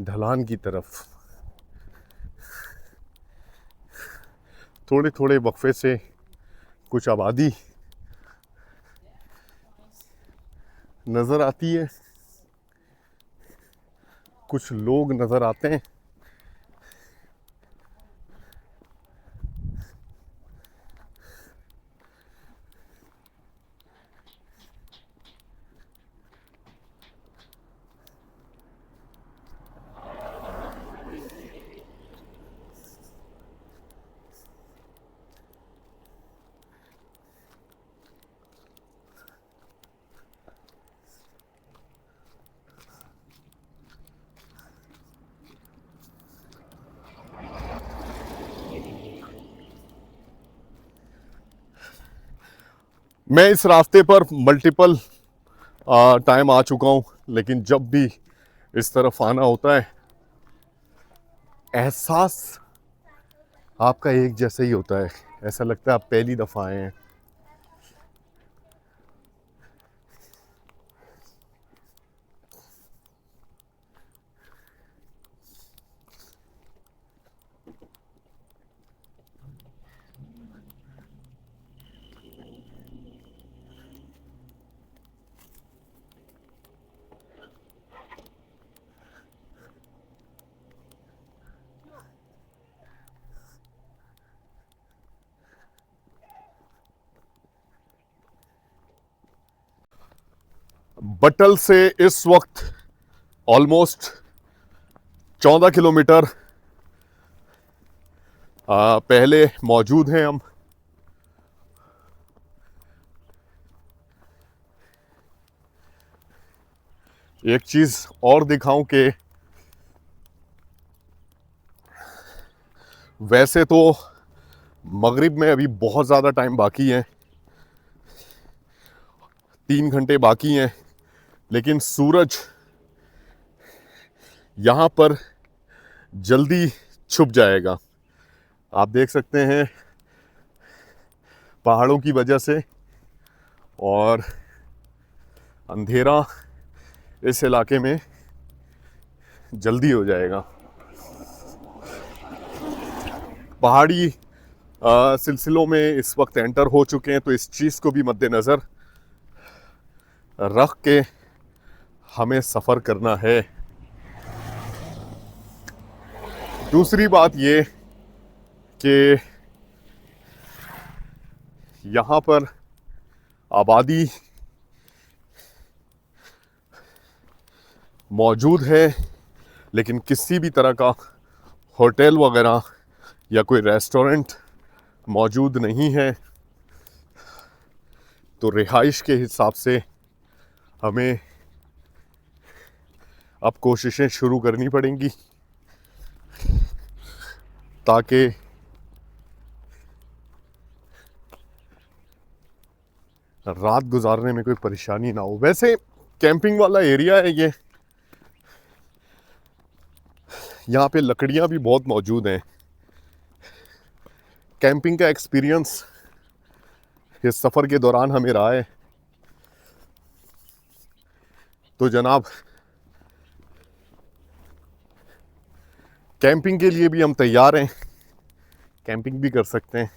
ढलान की तरफ थोड़े थोड़े वक्फे से कुछ आबादी नज़र आती है, कुछ लोग नज़र आते हैं। मैं इस रास्ते पर मल्टीपल टाइम आ चुका हूँ, लेकिन जब भी इस तरफ आना होता है एहसास आपका एक जैसा ही होता है। ऐसा लगता है आप पहली दफ़ा आए हैं। बटल से इस वक्त ऑलमोस्ट 14 किलोमीटर पहले मौजूद हैं हम। एक चीज़ और दिखाऊं कि वैसे तो मगरिब में अभी बहुत ज़्यादा टाइम बाकी है, 3 घंटे बाकी हैं, लेकिन सूरज यहाँ पर जल्दी छुप जाएगा। आप देख सकते हैं पहाड़ों की वजह से, और अंधेरा इस इलाके में जल्दी हो जाएगा। पहाड़ी सिलसिलों में इस वक्त एंटर हो चुके हैं, तो इस चीज़ को भी मद्देनज़र रख के हमें सफ़र करना है। दूसरी बात ये कि यहाँ पर आबादी मौजूद है, लेकिन किसी भी तरह का होटल वगैरह या कोई रेस्टोरेंट मौजूद नहीं है। तो रिहाइश के हिसाब से हमें अब कोशिशें शुरू करनी पड़ेंगी ताकि रात गुजारने में कोई परेशानी ना हो। वैसे कैंपिंग वाला एरिया है ये, यहाँ पे लकड़ियाँ भी बहुत मौजूद हैं। कैंपिंग का एक्सपीरियंस इस सफ़र के दौरान हमें रहा है। तो जनाब, कैंपिंग के लिए भी हम तैयार हैं, कैंपिंग भी कर सकते हैं,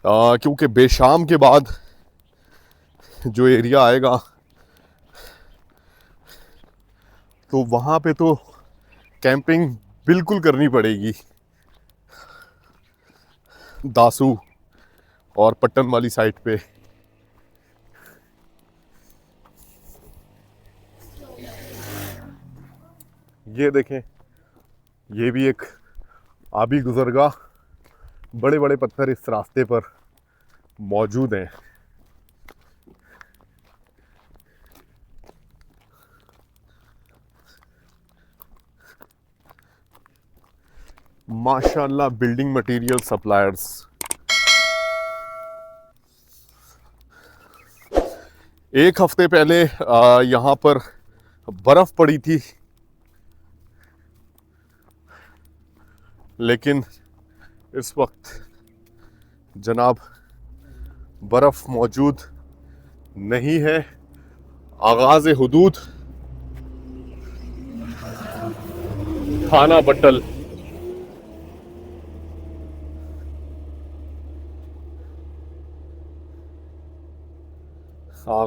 क्योंकि बेशाम के बाद जो एरिया आएगा तो वहाँ पे तो कैंपिंग बिल्कुल करनी पड़ेगी। दासू और पट्टन वाली साइड पे ये देखें, ये भी एक आबी गुजरगाह, बड़े बड़े पत्थर इस रास्ते पर मौजूद हैं। माशाल्लाह बिल्डिंग मटेरियल सप्लायर्स। एक हफ्ते पहले यहाँ पर बर्फ पड़ी थी, लेकिन इस वक्त जनाब बर्फ मौजूद नहीं है। आगाज़ हुदूद थाना बट्टल।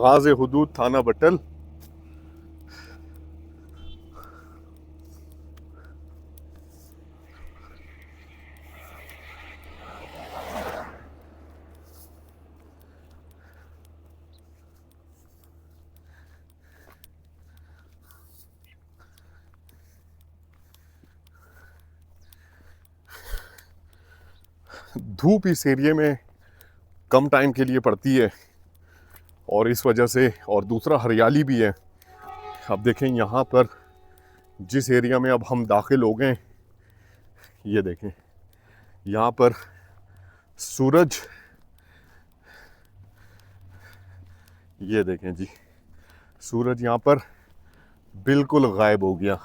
आगाज हुदूद थाना बटल। धूप इस एरिया में कम टाइम के लिए पड़ती है और इस वजह से, और दूसरा हरियाली भी है। अब देखें यहाँ पर जिस एरिया में अब हम दाखिल हो गए, ये देखें यहाँ पर सूरज, ये देखें जी सूरज यहाँ पर बिल्कुल गायब हो गया।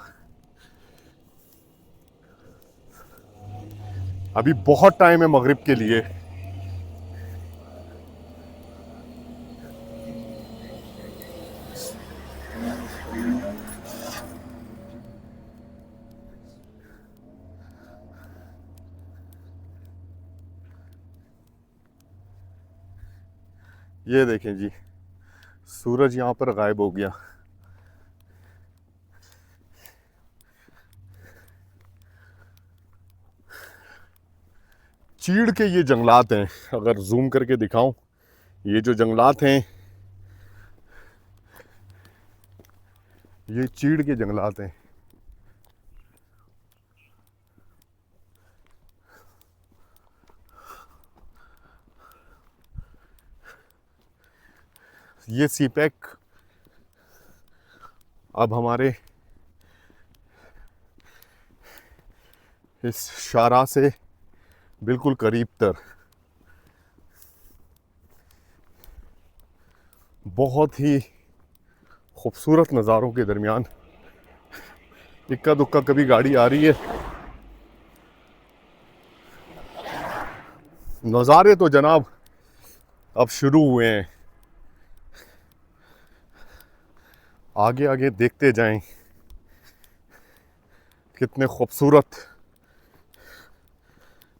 अभी बहुत टाइम है मगरिब के लिए। ये देखें जी सूरज यहाँ पर गायब हो गया। चीड़ के ये जंगलात हैं, अगर जूम करके दिखाऊं, ये जो जंगलात हैं ये चीड़ के जंगलात हैं। ये सीपैक अब हमारे इस शाहराह से बिल्कुल करीब तर, बहुत ही खूबसूरत नज़ारों के दरमियान इक्का दुक्का कभी गाड़ी आ रही है। नज़ारे तो जनाब अब शुरू हुए हैं, आगे आगे देखते जाएं कितने खूबसूरत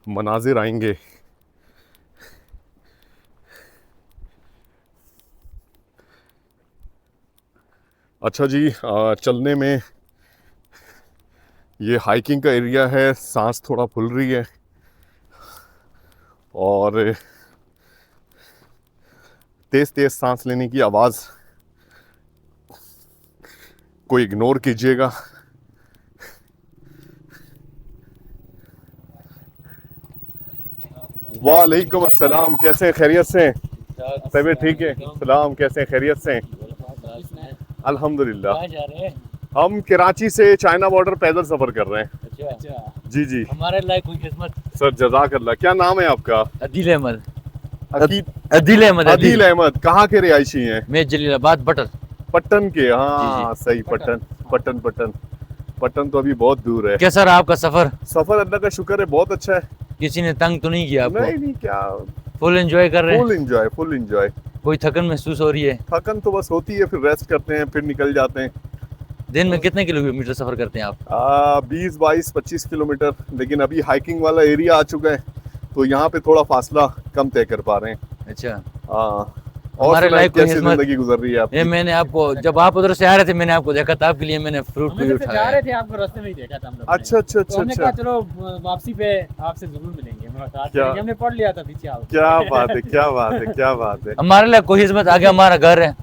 मनाजिर आएंगे। अच्छा जी, चलने में ये हाइकिंग का एरिया है, सांस थोड़ा फूल रही है और तेज़ तेज़ सांस लेने की आवाज़ को इग्नोर कीजिएगा। वालेकुम अस्सलाम, कैसे हैं? खैरियत से हैं? तबीयत ठीक है? सलाम, कैसे हैं? खैरियत से हैं? अल्हम्दुलिल्लाह। हम कराची से चाइना बॉर्डर पैदल सफ़र कर रहे हैं। अच्छा जी जी, हमारे लायक कोई किस्मत। सर जज़ाकल्लाह। क्या नाम है आपका? अदील अहमद। अदील अहमद। कहाँ के रिहायशी हैं? मैं जलीलाबाद बटन। पट्टन के, हाँ सही, पट्टन तो अभी बहुत दूर है। कैसा रहा आपका सफर? सफर अल्लाह का शुक्र है बहुत अच्छा है। किसी ने तंग तो नहीं किया आपको? नहीं, क्या फुल एंजॉय कर रहे हैं? Full enjoy. कोई थकन महसूस हो रही है? थकन तो बस होती है, फिर रेस्ट करते हैं, फिर निकल जाते हैं। दिन में कितने किलोमीटर सफर करते हैं आप? 20, 22, 25 किलोमीटर, लेकिन अभी हाइकिंग वाला एरिया आ चुका है तो यहाँ पे थोड़ा फासला कम तय कर पा रहे हैं। अच्छा, हाँ। हमारे लायक कोई कैसी जिंदगी गुजर रही है आपकी? ये मैंने आपको, जब आप उधर से आ रहे थे मैंने आपको देखा था, आपके लिए मैंने फ्रूट भी जा उठाया। रहे थे, आपको रास्ते में ही देखा था हम लोग। अच्छा अच्छा तो अच्छा हमने कहा अच्छा, चलो वापसी पे आपसे जरूर मिलेंगे, मुलाकात क्या? करेंगे। हमने पढ़ लिया था पीछे आओ। क्या बात है, क्या बात है, क्या बात है। हमारे लिए कोई हिस्मत, आगे हमारा घर है,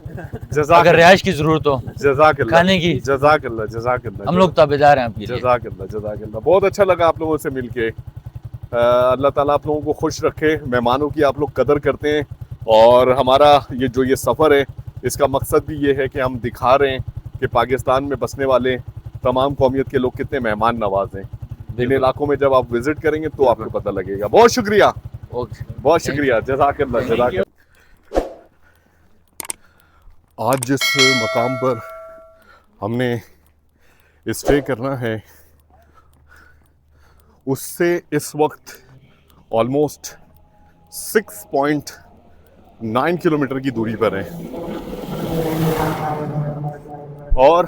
अगर रिहाइश की जरूरत हो, जज़ाकल्लाह, खाने की, जज़ाकल्लाह। हम लोग ताबेदार हैं आपके लिए। जज़ाकल्लाह। बहुत अच्छा लगा आप लोगों से मिलके। अल्लाह ताला आप लोगों को खुश रखे। मेहमानों की आप लोग कदर करते हैं और हमारा ये सफ़र है, इसका मकसद भी ये है कि हम दिखा रहे हैं कि पाकिस्तान में बसने वाले तमाम कौमियत के लोग कितने मेहमान नवाज हैं। इन इलाकों में जब आप विजिट करेंगे तो आपको पता लगेगा। बहुत शुक्रिया, बहुत शुक्रिया, जज़ाकल्लाह। आज जिस मकाम पर हमने स्टे करना है उससे इस वक्त ऑलमोस्ट 6.9 किलोमीटर की दूरी पर है और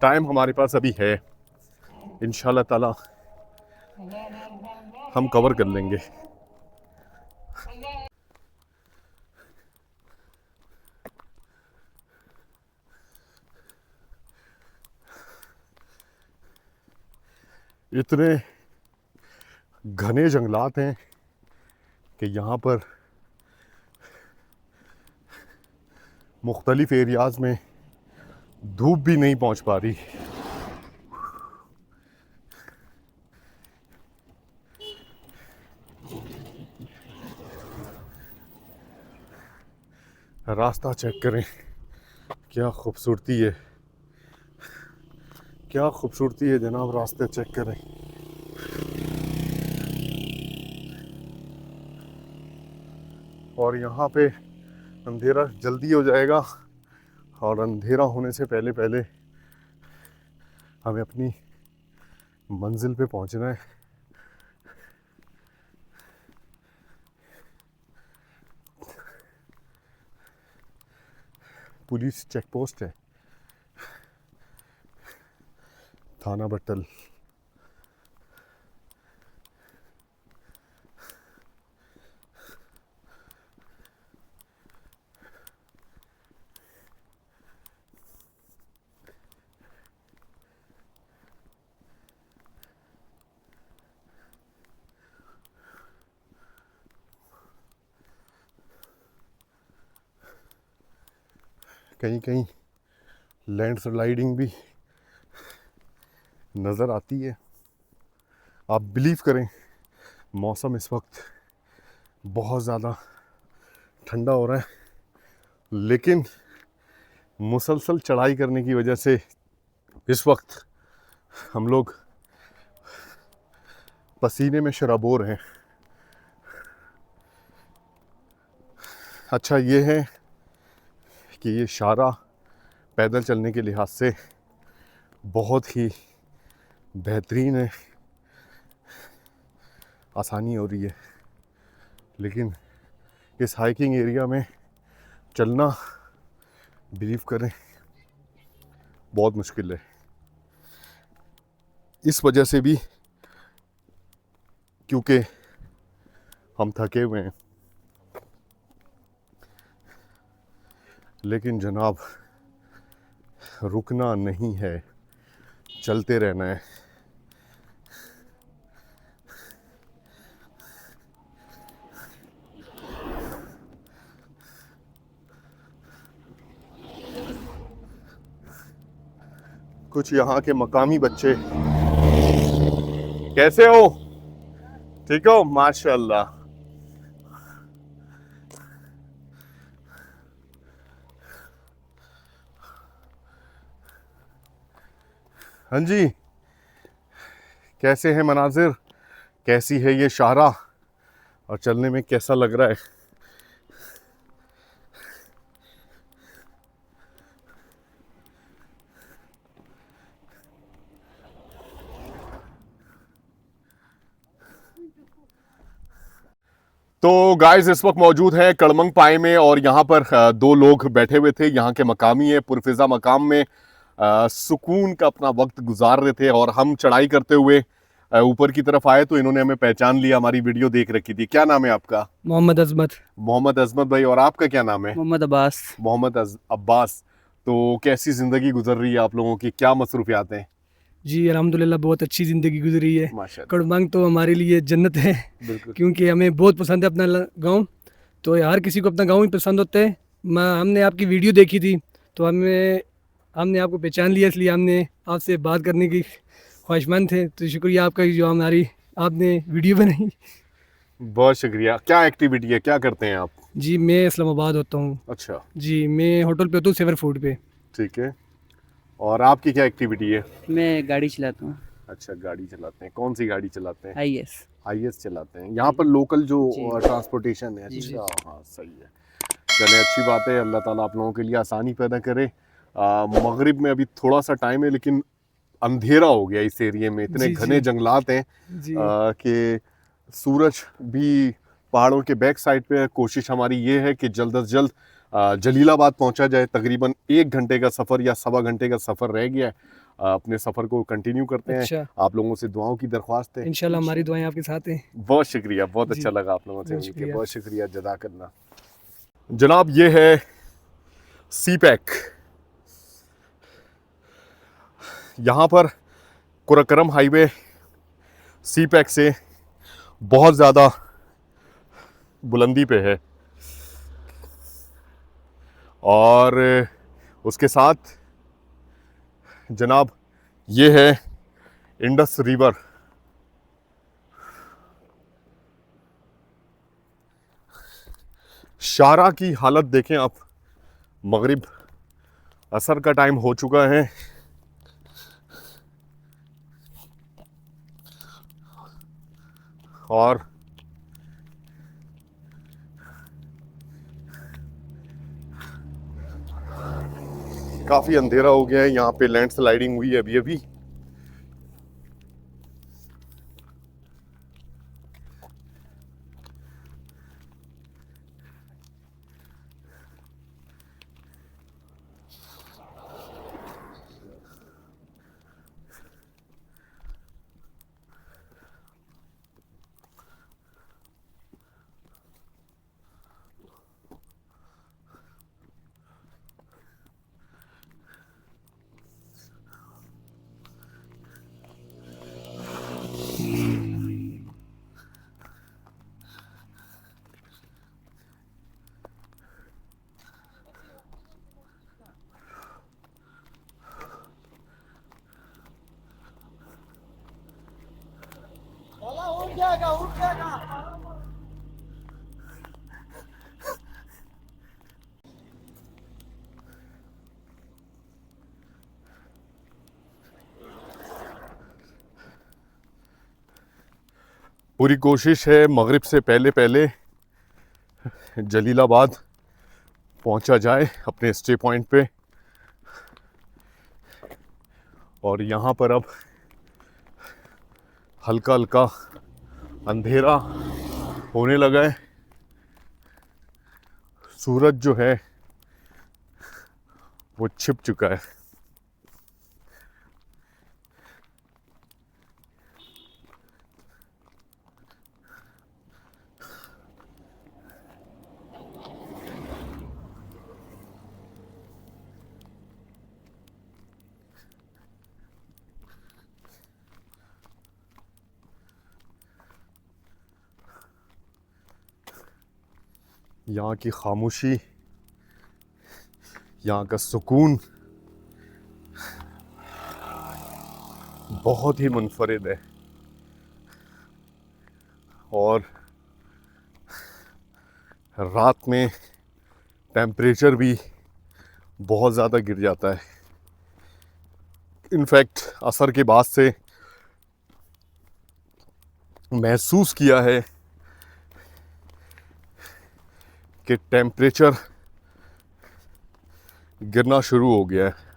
टाइम हमारे पास अभी है। इंशाल्लाह ताला हम कवर कर लेंगे। इतने घने जंगलात हैं कि यहाँ पर मुख्तलिफ एरियाज़ में धूप भी नहीं पहुँच पा रही। रास्ता चेक करें, क्या खूबसूरती है, क्या खूबसूरती है जनाब। रास्ते चेक करें। और यहाँ पे अंधेरा जल्दी हो जाएगा और अंधेरा होने से पहले पहले हमें अपनी मंजिल पे पहुँचना है। पुलिस चेक पोस्ट है, थाना बट्टल। कहीं कहीं लैंडस्लाइडिंग भी नज़र आती है। आप बिलीव करें, मौसम इस वक्त बहुत ज़्यादा ठंडा हो रहा है, लेकिन मुसलसल चढ़ाई करने की वजह से इस वक्त हम लोग पसीने में शराबोर हैं। अच्छा ये है कि ये शारा पैदल चलने के लिहाज से बहुत ही बेहतरीन है, आसानी हो रही है, लेकिन इस हाइकिंग एरिया में चलना बिलीव करें बहुत मुश्किल है। इस वजह से भी क्योंकि हम थके हुए हैं, लेकिन जनाब रुकना नहीं है, चलते रहना है। कुछ यहाँ के मकामी बच्चे, कैसे हो? ठीक हो? माशाल्लाह। हाँ जी, कैसे हैं मनाजिर, कैसी है ये शाहरा और चलने में कैसा लग रहा है? तो गाइस इस वक्त मौजूद है कड़मंग पाए में और यहाँ पर दो लोग बैठे हुए थे, यहाँ के मकामी है, पुरफिजा मकाम में सुकून का अपना वक्त गुजार रहे थे और हम चढ़ाई करते हुए ऊपर की तरफ आए तो इन्होंने हमें पहचान लिया, हमारी वीडियो देख रखी थी। क्या नाम है आपका? मोहम्मद अजमत। मोहम्मद अजमत भाई। और आपका क्या नाम है? मोहम्मद अब्बास। मोहम्मद अब्बास। तो कैसी ज़िंदगी गुजर रही है आप लोगों की, क्या मसरूफियात हैं? जी अल्हम्दुलिल्लाह बहुत अच्छी ज़िंदगी गुजरी है। माशाल्लाह। कड़मंग तो हमारे लिए जन्नत है, क्योंकि हमें बहुत पसंद है अपना गांव। तो हर किसी को अपना गांव ही पसंद होता है। हमने आपकी वीडियो देखी थी तो हमने आपको पहचान लिया, इसलिए हमने आपसे बात करने की ख्वाहिशमंद थे। तो शुक्रिया आपका जो आपने वीडियो बनाई। बहुत शुक्रिया। क्या एक्टिविटी है, क्या करते हैं आप? जी मैं इस्लामाबाद होता हूँ। अच्छा जी मैं होटल पे होता हूँ, सेवर फूड पे। ठीक है। और आपकी क्या एक्टिविटी है? मैं गाड़ी चलाता हूँ। अच्छा गाड़ी चलाते हैं, कौन सी गाड़ी चलाते हैं? आईएस चलाते हैं। यहाँ पर लोकल जो ट्रांसपोर्टेशन है। अच्छा हाँ सही है, चले अच्छी बात है। अल्लाह ताला आप लोगों के लिए आसानी पैदा करे। मगरिब में अभी थोड़ा सा टाइम है, लेकिन अंधेरा हो गया इस एरिया में, इतने घने जंगलात हैं कि सूरज भी पहाड़ों के बैक साइड पे है। कोशिश हमारी ये है कि जल्द से जल्द जलीलाबाद पहुंचा जाए। तकरीबन 1 घंटे का सफ़र या सवा घंटे का सफ़र रह गया है। अपने सफ़र को कंटिन्यू करते हैं। अच्छा। आप लोगों से दुआओं की दरख्वास्त है। इंशाल्लाह हमारी दुआएं आपके साथ हैं। बहुत शुक्रिया, बहुत अच्छा लगा आप लोगों से मिलकर, बहुत शुक्रिया, जज़ाकल्लाह। जनाब ये है सी पैक। यहाँ पर कुरकरम हाईवे सी पैक से बहुत ज़्यादा बुलंदी पे है। और उसके साथ जनाब ये है इंडस रिवर। शारा की हालत देखें आप, मगरिब असर का टाइम हो चुका है और काफी अंधेरा हो गया है। यहाँ पे लैंडस्लाइडिंग हुई है अभी अभी। पूरी कोशिश है मगरिब से पहले पहले जलीलाबाद पहुंचा जाए अपने स्टे पॉइंट पे। और यहाँ पर अब हल्का हल्का अंधेरा होने लगा है। सूरज जो है वो छिप चुका है। यहाँ की खामोशी, यहाँ का सुकून बहुत ही मुनफरिद है। और रात में टेम्परेचर भी बहुत ज़्यादा गिर जाता है। इनफैक्ट असर के बाद से महसूस किया है कि टेम्परेचर गिरना शुरू हो गया है।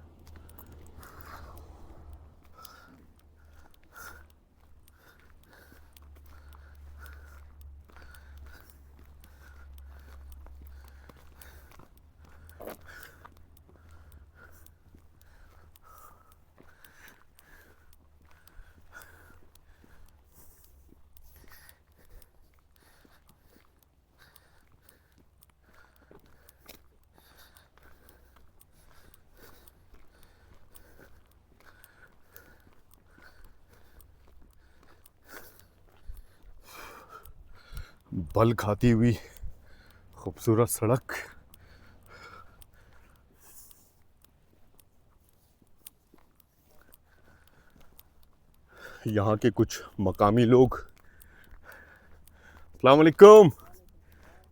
बल खाती हुई खूबसूरत सड़क। यहाँ के कुछ मकामी लोग, अस्सलाम वालेकुम,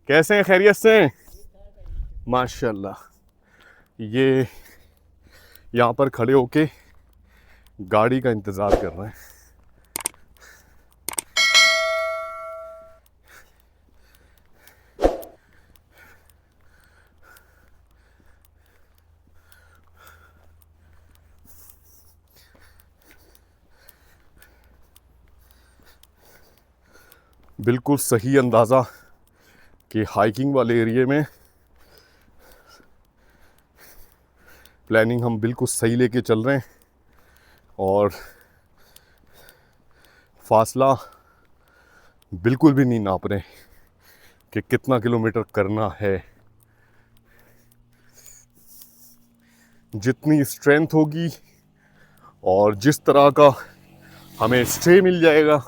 कैसे हैं, खैरियत से हैं? माशाल्लाह। ये यहाँ पर खड़े होके गाड़ी का इंतज़ार कर रहे हैं। बिल्कुल सही अंदाज़ा कि हाइकिंग वाले एरिया में प्लानिंग हम बिल्कुल सही लेके चल रहे हैं और फासला बिल्कुल भी नहीं नाप रहे कि कितना किलोमीटर करना है। जितनी स्ट्रेंथ होगी और जिस तरह का हमें स्टे मिल जाएगा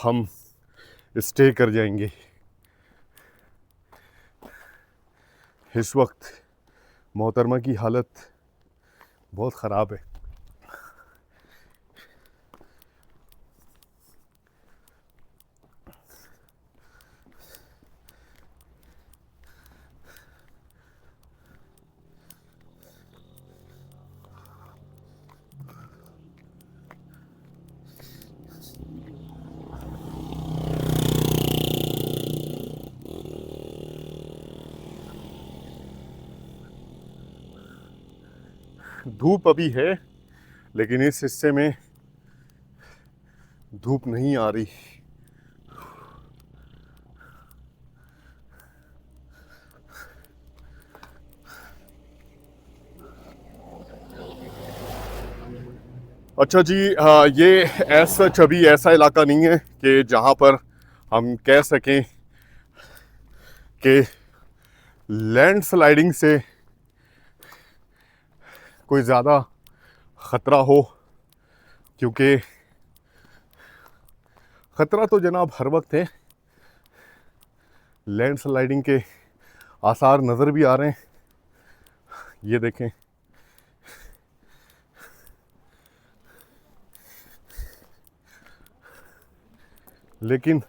हम स्टे कर जाएंगे। इस वक्त मोहतरमा की हालत बहुत ख़राब है। धूप अभी है, लेकिन इस हिस्से में धूप नहीं आ रही। अच्छा जी, ये ऐसा अभी ऐसा इलाका नहीं है कि जहाँ पर हम कह सकें कि लैंडस्लाइडिंग से कोई ज़्यादा ख़तरा हो, क्योंकि ख़तरा तो जनाब हर वक्त है। लैंडस्लाइडिंग के आसार नज़र भी आ रहे हैं, ये देखें। लेकिन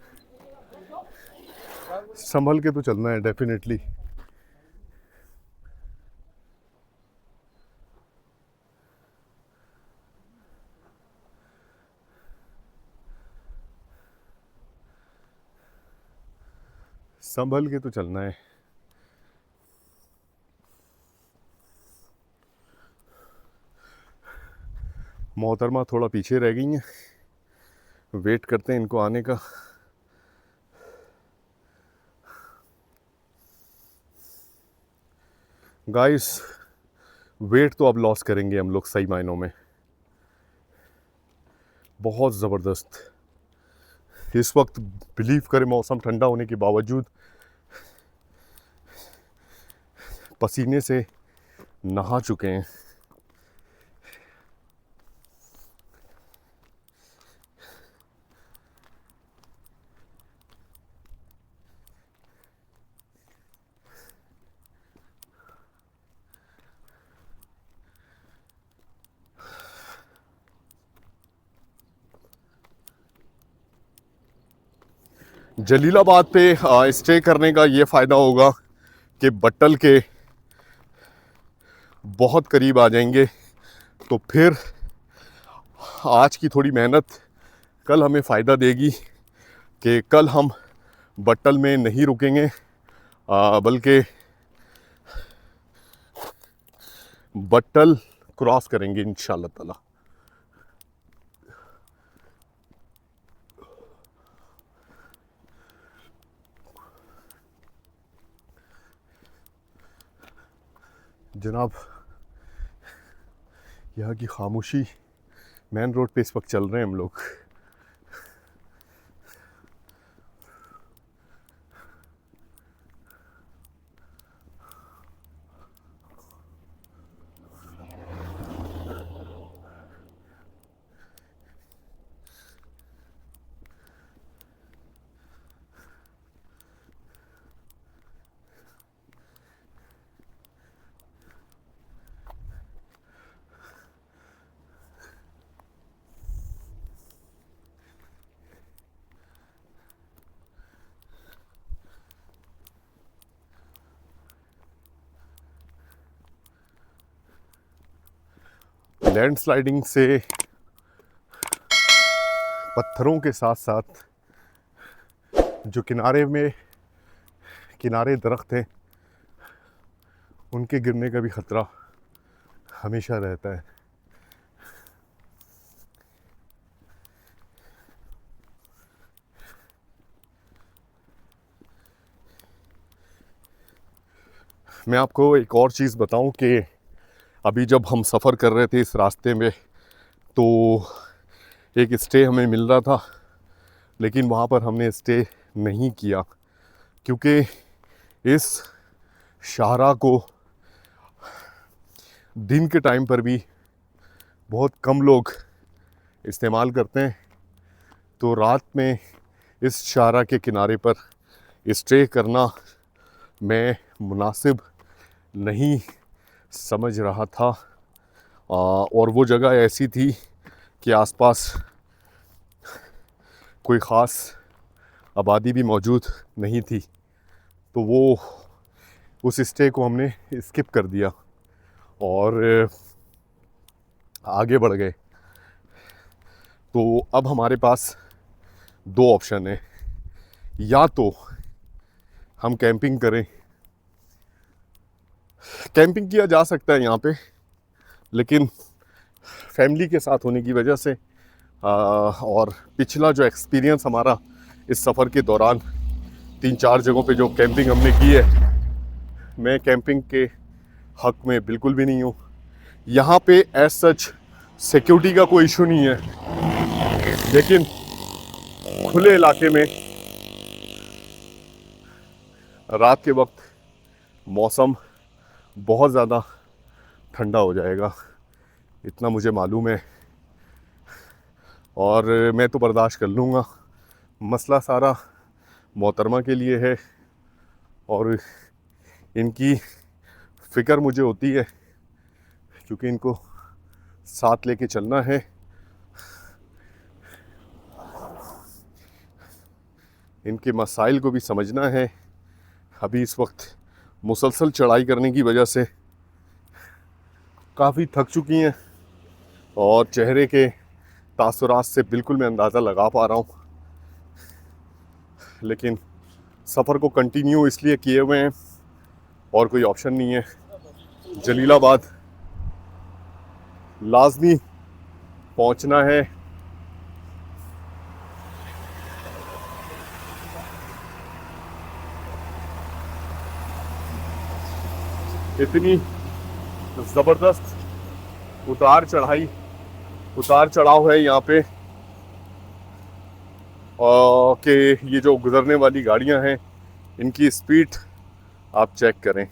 संभल के तो चलना है डेफिनेटली। संभल के तो चलना है। मोहतरमा थोड़ा पीछे रह गई हैं, वेट करते हैं इनको आने का। गाइस, वेट तो अब लॉस करेंगे हम लोग सही मायनों में, बहुत ज़बरदस्त। इस वक्त बिलीव करें, मौसम ठंडा होने के बावजूद पसीने से नहा चुके हैं। जलीलाबाद पे स्टे करने का ये फ़ायदा होगा कि बट्टल के बहुत करीब आ जाएंगे, तो फिर आज की थोड़ी मेहनत कल हमें फ़ायदा देगी कि कल हम बट्टल में नहीं रुकेंगे, बल्कि बट्टल क्रॉस करेंगे इंशाल्लाह ताला। जनाब, यहाँ की खामोशी, मेन रोड पे इस वक्त चल रहे हैं हम लोग। लैंडस्लाइडिंग से पत्थरों के साथ साथ जो किनारे दरख्त हैं, उनके गिरने का भी ख़तरा हमेशा रहता है। मैं आपको एक और चीज़ बताऊं कि अभी जब हम सफ़र कर रहे थे इस रास्ते में, तो एक स्टे हमें मिल रहा था, लेकिन वहाँ पर हमने स्टे नहीं किया, क्योंकि इस शाहराह को दिन के टाइम पर भी बहुत कम लोग इस्तेमाल करते हैं। तो रात में इस शाहरा के किनारे पर स्टे करना मैं मुनासिब नहीं समझ रहा था। और वो जगह ऐसी थी कि आसपास कोई ख़ास आबादी भी मौजूद नहीं थी, तो वो उस स्टे को हमने स्किप कर दिया और आगे बढ़ गए। तो अब हमारे पास दो ऑप्शन है, या तो हम कैंपिंग करें। कैंपिंग किया जा सकता है यहाँ पे, लेकिन फैमिली के साथ होने की वजह से और पिछला जो एक्सपीरियंस हमारा इस सफ़र के दौरान 3-4 जगहों पे जो कैंपिंग हमने की है, मैं कैंपिंग के हक में बिल्कुल भी नहीं हूँ। यहाँ पे एज सच सिक्योरिटी का कोई इशू नहीं है, लेकिन खुले इलाके में रात के वक्त मौसम बहुत ज़्यादा ठंडा हो जाएगा, इतना मुझे मालूम है, और मैं तो बर्दाश्त कर लूँगा। मसला सारा मोहतरमा के लिए है और इनकी फ़िक्र मुझे होती है, क्योंकि इनको साथ लेके चलना है। इनके मसाइल को भी समझना है। अभी इस वक्त मुसलसल चढ़ाई करने की वजह से काफ़ी थक चुकी हैं और चेहरे के तासुरात से बिल्कुल मैं अंदाज़ा लगा पा रहा हूँ, लेकिन सफ़र को कंटिन्यू इसलिए किए हुए हैं और कोई ऑप्शन नहीं है। जलीलाबाद लाजमी पहुँचना है। इतनी ज़बरदस्त उतार चढ़ाव है यहाँ पे कि ये जो गुज़रने वाली गाड़ियाँ हैं इनकी स्पीड आप चेक करें।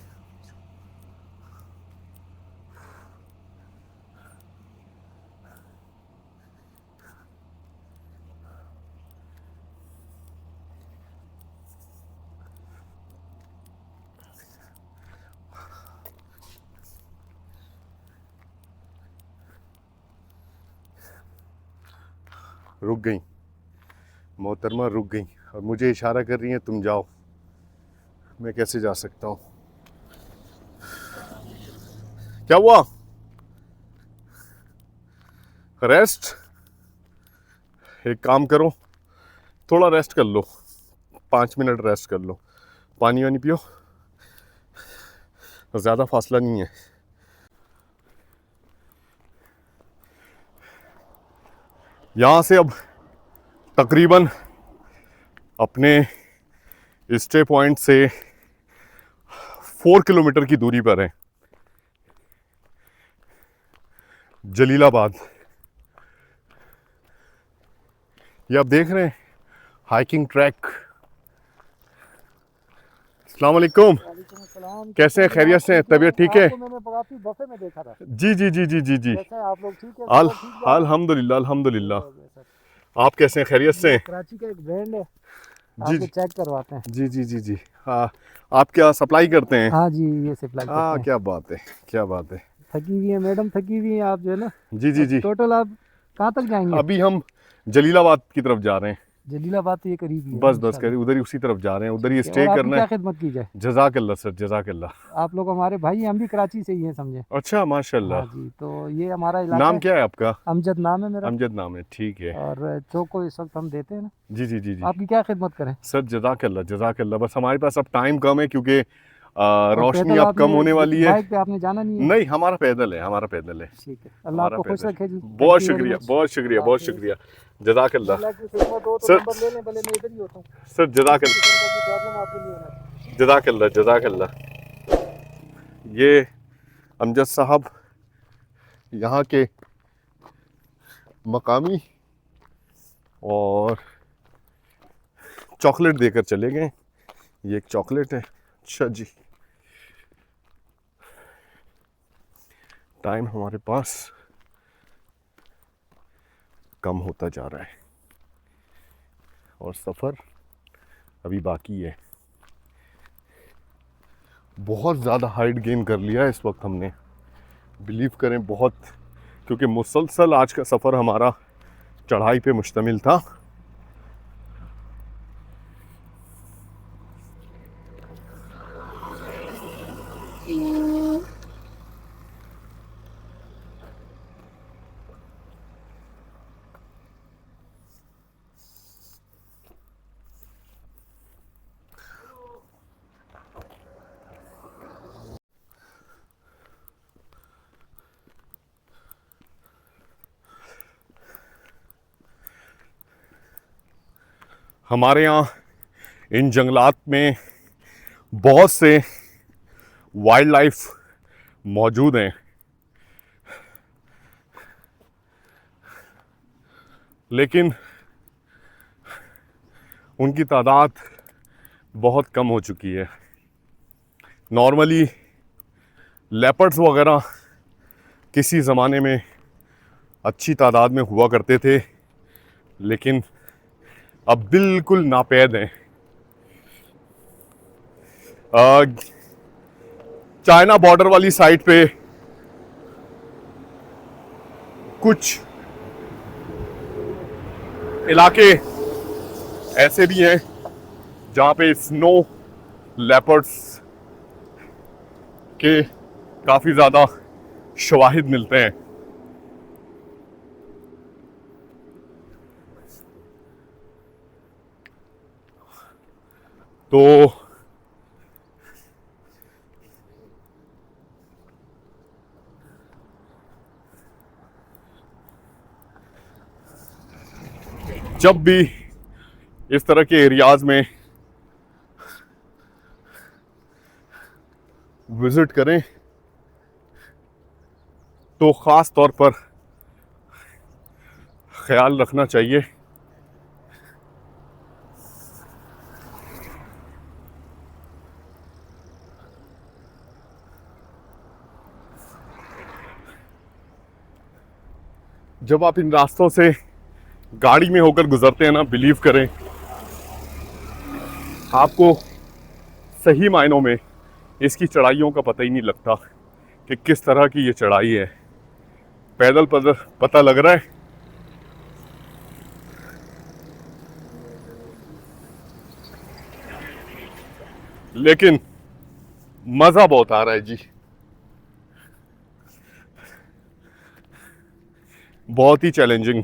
रुक गई मोहतरमा, रुक गई और मुझे इशारा कर रही हैं तुम जाओ। मैं कैसे जा सकता हूँ? क्या हुआ? रेस्ट? एक काम करो, थोड़ा रेस्ट कर लो, 5 मिनट रेस्ट कर लो, पानी वानी पियो, ज़्यादा फासला नहीं है। यहाँ से अब तकरीबन अपने स्टे पॉइंट से 4 किलोमीटर की दूरी पर है जलीलाबाद। ये आप देख रहे हैं हाइकिंग ट्रैक। अस्सलाम वालेकुम, कैसे हैं? खैरियत से हैं? तबीयत ठीक है? मैंने काफी बफे में देखा था। जी जी जी जी जी जी, कैसे हैं आप लोग? ठीक है? अल्हम्दुलिल्लाह अल्हम्दुलिल्लाह। आप कैसे हैं? खैरियत से हैं? कराची का एक ब्रांड है, जी आपको चेक करवाते हैं। जी जी जी जी। हाँ, आप क्या सप्लाई करते हैं? हाँ जी, ये सप्लाई करते हाँ, हैं। क्या बात है, क्या बात है। थकी हुई है मैडम, थकी हुई है आप जो है ना। जी जी जी। टोटल आप कहाँ तक जाएंगे? अभी हम जलीलाबाद की तरफ जा रहे हैं। जलीलाबाद तो ये करीब ही है। बस कर उधर ही, उसी तरफ जा रहे हैं, उधर ही स्टे करना क्या है। खिदमत की जाए? जज़ाकल्लाह सर, जज़ाकल्लाह। आप लोग हमारे भाई, हम भी कराची से ही हैं समझे। अच्छा, माशाल्लाह। हाँ जी, तो ये हमारा इलाका नाम क्या है आपका? अमजद नाम है मेरा। अमजद नाम है, ठीक है। और चौक को इस वक्त हम देते हैं ना। जी जी जी जी। आपकी क्या खिदमत करें? सर जज़ाकल्लाह जज़ाकल्लाह। बस हमारे पास अब टाइम कम है, क्योंकि रोशनी पैदल अब कम आपने होने वाली है। बाइक पे आपने जाना नहीं है? नहीं, हमारा पैदल है, हमारा पैदल है। ठीक है, अल्लाह आपको खुश रखे जी। बहुत शुक्रिया, बहुत शुक्रिया, बहुत शुक्रिया, जज़ाकल्लाह सर। सर जज़ाकल्लाह जज़ाकल्लाह। ये अमजद साहब यहाँ के मकामी और चॉकलेट देकर चले गए। ये एक चॉकलेट है। अच्छा जी, टाइम हमारे पास कम होता जा रहा है और सफ़र अभी बाकी है। बहुत ज़्यादा हाइट गेन कर लिया है इस वक्त हमने, बिलीव करें बहुत, क्योंकि मुसलसल आज का सफ़र हमारा चढ़ाई पे मुश्तमिल था। हमारे यहाँ इन जंगलात में बहुत से वाइल्ड लाइफ मौजूद हैं, लेकिन उनकी तादाद बहुत कम हो चुकी है। नॉर्मली लेपर्ड्स वगैरह किसी ज़माने में अच्छी तादाद में हुआ करते थे, लेकिन अब बिल्कुल नापैद हैं। चाइना बॉर्डर वाली साइड पे कुछ इलाके ऐसे भी हैं जहाँ पे स्नो लेपर्ड्स के काफ़ी ज़्यादा शवाहिद मिलते हैं। तो जब भी इस तरह के एरियाज में विजिट करें तो ख़ास तौर पर ख्याल रखना चाहिए जब आप इन रास्तों से गाड़ी में होकर गुजरते हैं ना, बिलीव करें आपको सही मायनों में इसकी चढ़ाइयों का पता ही नहीं लगता कि किस तरह की ये चढ़ाई है। पैदल पता लग रहा है, लेकिन मज़ा बहुत आ रहा है जी। बहुत ही चैलेंजिंग।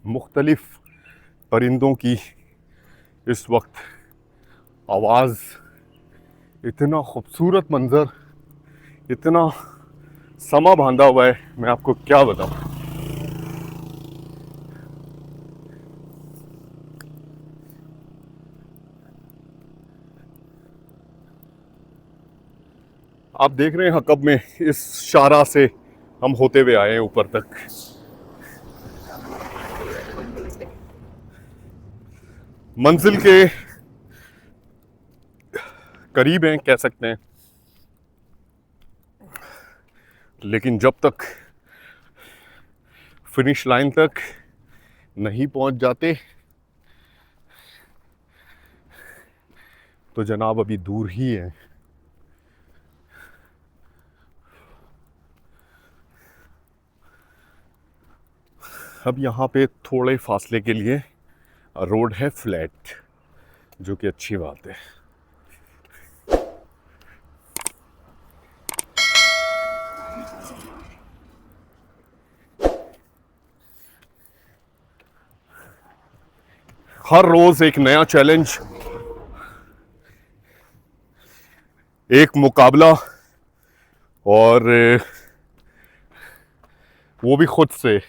मुख्तलिफ परिंदों की इस वक्त आवाज़, इतना खूबसूरत मंज़र, इतना समा बांधा हुआ है, मैं आपको क्या बताऊं। आप देख रहे हैं हकब में इस शारा से हम होते हुए आए हैं ऊपर तक। मंजिल के करीब हैं कह सकते हैं, लेकिन जब तक फिनिश लाइन तक नहीं पहुंच जाते तो जनाब अभी दूर ही है। अब यहाँ पे थोड़े फासले के लिए रोड है फ्लैट, जो कि अच्छी बात है। हर रोज एक नया चैलेंज, एक मुकाबला, और वो भी खुद से।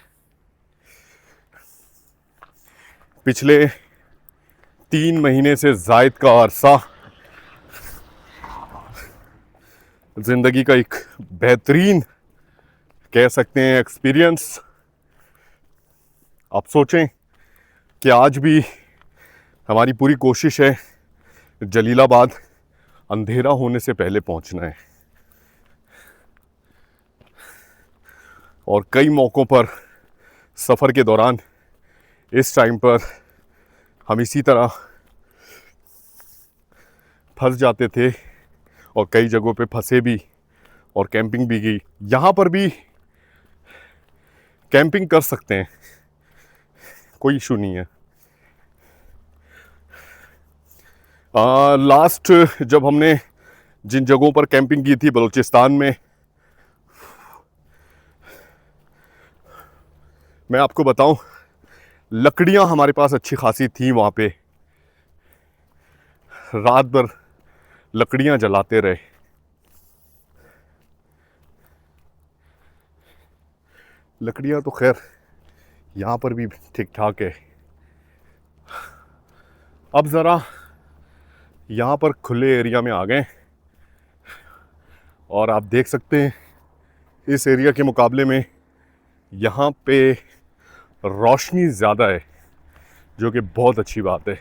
पिछले 3 महीने से ज़ायद का अरसा ज़िंदगी का एक बेहतरीन कह सकते हैं एक्सपीरियंस। आप सोचें कि आज भी हमारी पूरी कोशिश है जलीलाबाद अंधेरा होने से पहले पहुंचना है। और कई मौक़ों पर सफ़र के दौरान इस टाइम पर हम इसी तरह फंस जाते थे और कई जगहों पे फंसे भी और कैंपिंग भी की। यहाँ पर भी कैंपिंग कर सकते हैं, कोई इशू नहीं है। लास्ट जब हमने जिन जगहों पर कैंपिंग की थी बलूचिस्तान में, मैं आपको बताऊं, लकड़ियां हमारे पास अच्छी खासी थी। वहाँ पे रात भर लकड़ियां जलाते रहे। लकड़ियां तो खैर यहाँ पर भी ठीक ठाक है। अब ज़रा यहाँ पर खुले एरिया में आ गए और आप देख सकते हैं इस एरिया के मुकाबले में यहाँ पे रोशनी ज़्यादा है, जो कि बहुत अच्छी बात है।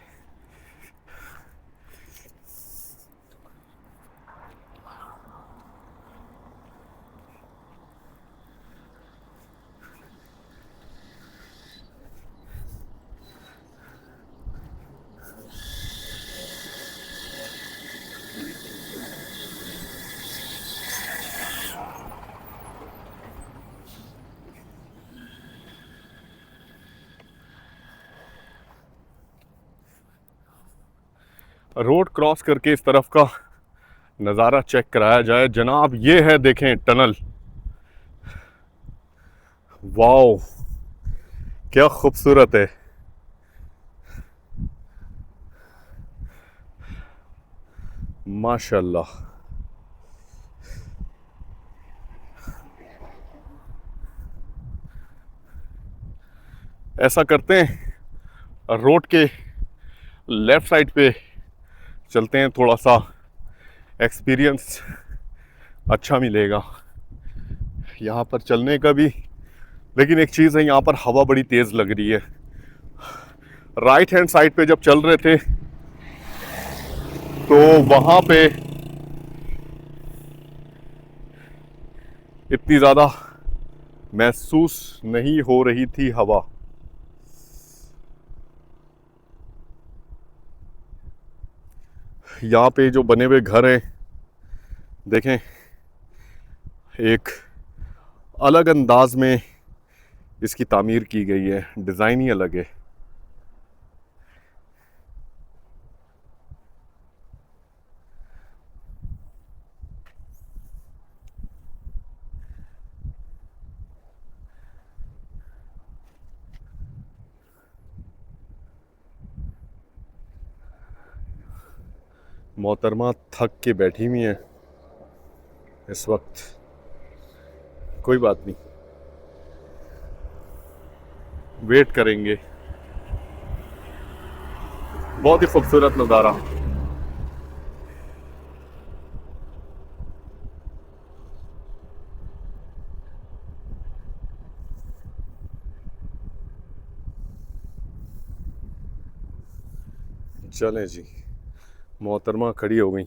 रोड क्रॉस करके इस तरफ का नज़ारा चेक कराया जाए जनाब। ये है, देखें, टनल। वाओ, क्या खूबसूरत है। माशाल्लाह। ऐसा करते हैं, रोड के लेफ्ट साइड पे चलते हैं, थोड़ा सा एक्सपीरियंस अच्छा मिलेगा यहाँ पर चलने का भी। लेकिन एक चीज़ है, यहाँ पर हवा बड़ी तेज़ लग रही है। राइट हैंड साइड पे जब चल रहे थे तो वहाँ पे इतनी ज़्यादा महसूस नहीं हो रही थी हवा। यहाँ पे जो बने हुए घर हैं, देखें, एक अलग अंदाज में इसकी तामीर की गई है, डिज़ाइन ही अलग है। मोहतरमा थक के बैठी हुई हैं इस वक्त। कोई बात नहीं, वेट करेंगे। बहुत ही खूबसूरत नज़ारा। चलें जी, मोहतरमा खड़ी हो गई।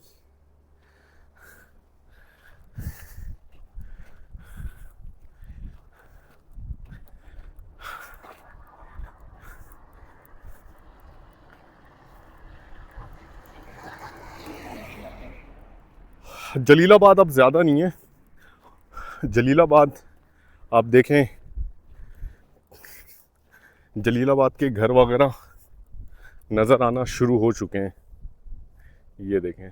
जलीलाबाद अब ज़्यादा नहीं है। जलीलाबाद आप देखें, जलीलाबाद के घर वगैरह नज़र आना शुरू हो चुके हैं। ये देखें,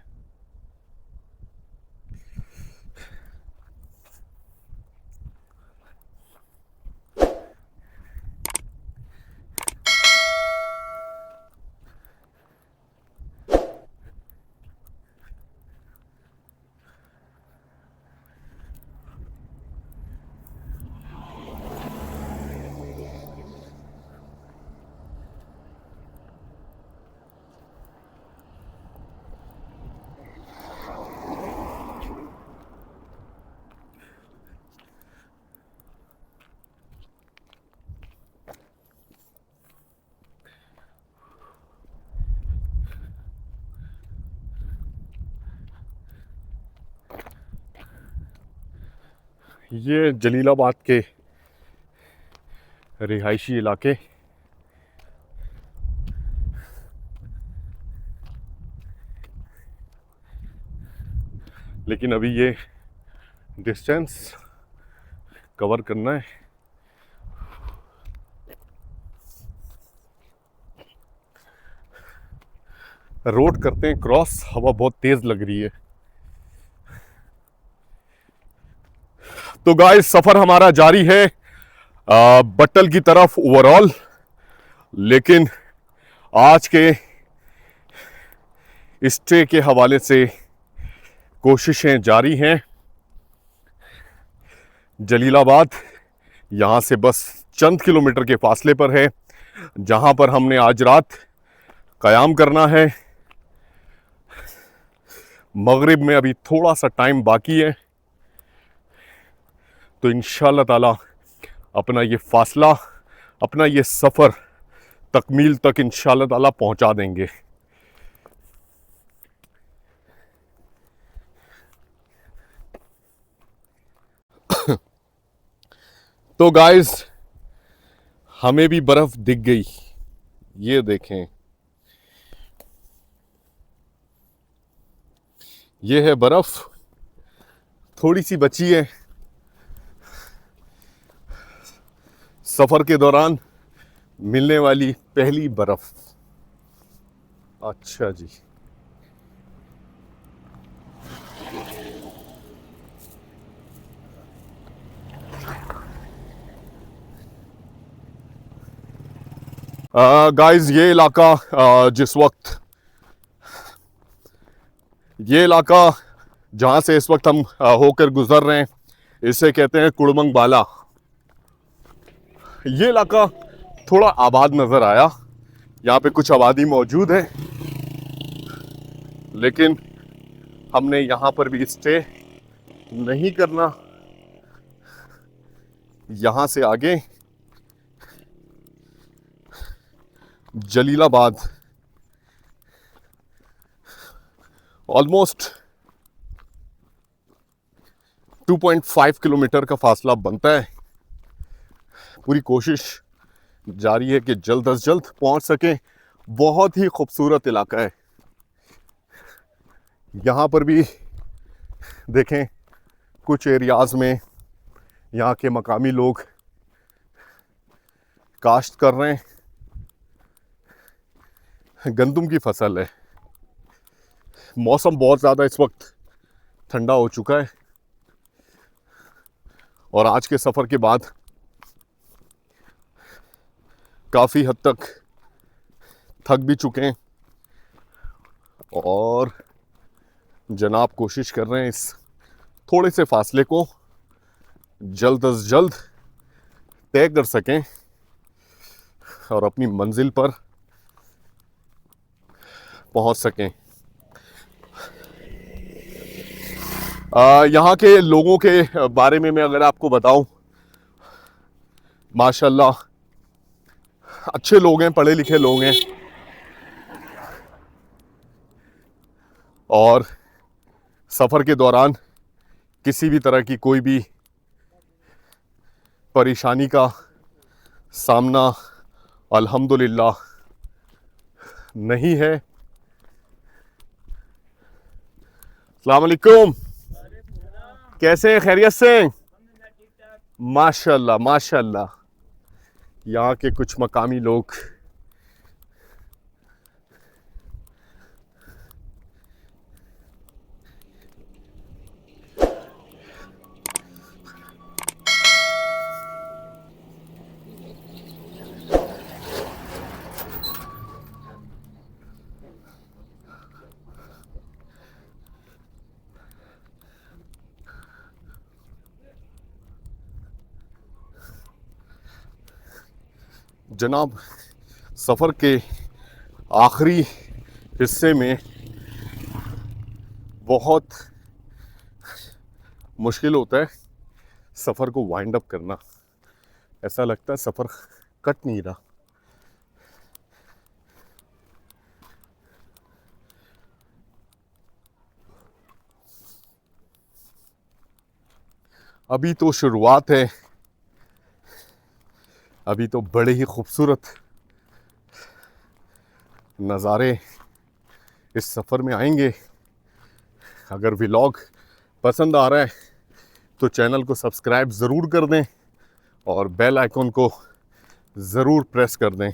ये जलीलाबाद के रिहायशी इलाके। लेकिन अभी ये डिस्टेंस कवर करना है। रोड करते हैं क्रॉस, हवा बहुत तेज लग रही है। तो गाइस सफर हमारा जारी है बट्टल की तरफ ओवरऑल, लेकिन आज के स्टे के हवाले से कोशिशें जारी हैं। जलीलाबाद यहाँ से बस चंद किलोमीटर के फासले पर है, जहाँ पर हमने आज रात क़याम करना है। मगरिब में अभी थोड़ा सा टाइम बाकी है, तो इंशाअल्लाह ताला अपना ये फासला, अपना ये सफ़र तकमील तक इंशाअल्लाह ताला पहुँचा देंगे। तो गाइस हमें भी बर्फ दिख गई, ये देखें, ये है बर्फ, थोड़ी सी बची है। सफर के दौरान मिलने वाली पहली बर्फ। अच्छा जी, गाइस ये इलाका जिस वक्त, ये इलाका जहाँ से इस वक्त हम होकर गुजर रहे हैं, इसे कहते हैं कुड़मंग बाला। ये इलाका थोड़ा आबाद नज़र आया, यहाँ पे कुछ आबादी मौजूद है, लेकिन हमने यहाँ पर भी स्टे नहीं करना। यहाँ से आगे जलीलाबाद ऑलमोस्ट 2.5 किलोमीटर का फासला बनता है। पूरी कोशिश जारी है कि जल्द अज जल्द पहुंच सकें। बहुत ही खूबसूरत इलाका है। यहाँ पर भी देखें कुछ एरियाज़ में यहाँ के मकामी लोग काश्त कर रहे हैं, गंदम की फसल है। मौसम बहुत ज़्यादा इस वक्त ठंडा हो चुका है और आज के सफ़र के बाद काफ़ी हद तक थक भी चुके हैं और जनाब कोशिश कर रहे हैं इस थोड़े से फासले को जल्द अज जल्द तय कर सकें और अपनी मंजिल पर पहुंच सकें। यहाँ के लोगों के बारे में मैं अगर आपको बताऊं, माशाल्लाह अच्छे लोग हैं, पढ़े लिखे लोग हैं और सफ़र के दौरान किसी भी तरह की कोई भी परेशानी का सामना अल्हम्दुलिल्लाह नहीं है। अस्सलाम वालेकुम, कैसे हैं? खैरियत से? माशाल्लाह माशाल्लाह। यहाँ के कुछ मकामी लोग जनाब सफ़र के आखिरी हिस्से में बहुत मुश्किल होता है सफ़र को वाइंड अप करना। ऐसा लगता है सफ़र कट नहीं रहा। अभी तो शुरुआत है, अभी तो बड़े ही खूबसूरत नज़ारे इस सफ़र में आएंगे। अगर व्लॉग पसंद आ रहा है तो चैनल को सब्सक्राइब ज़रूर कर दें और बेल आइकन को ज़रूर प्रेस कर दें।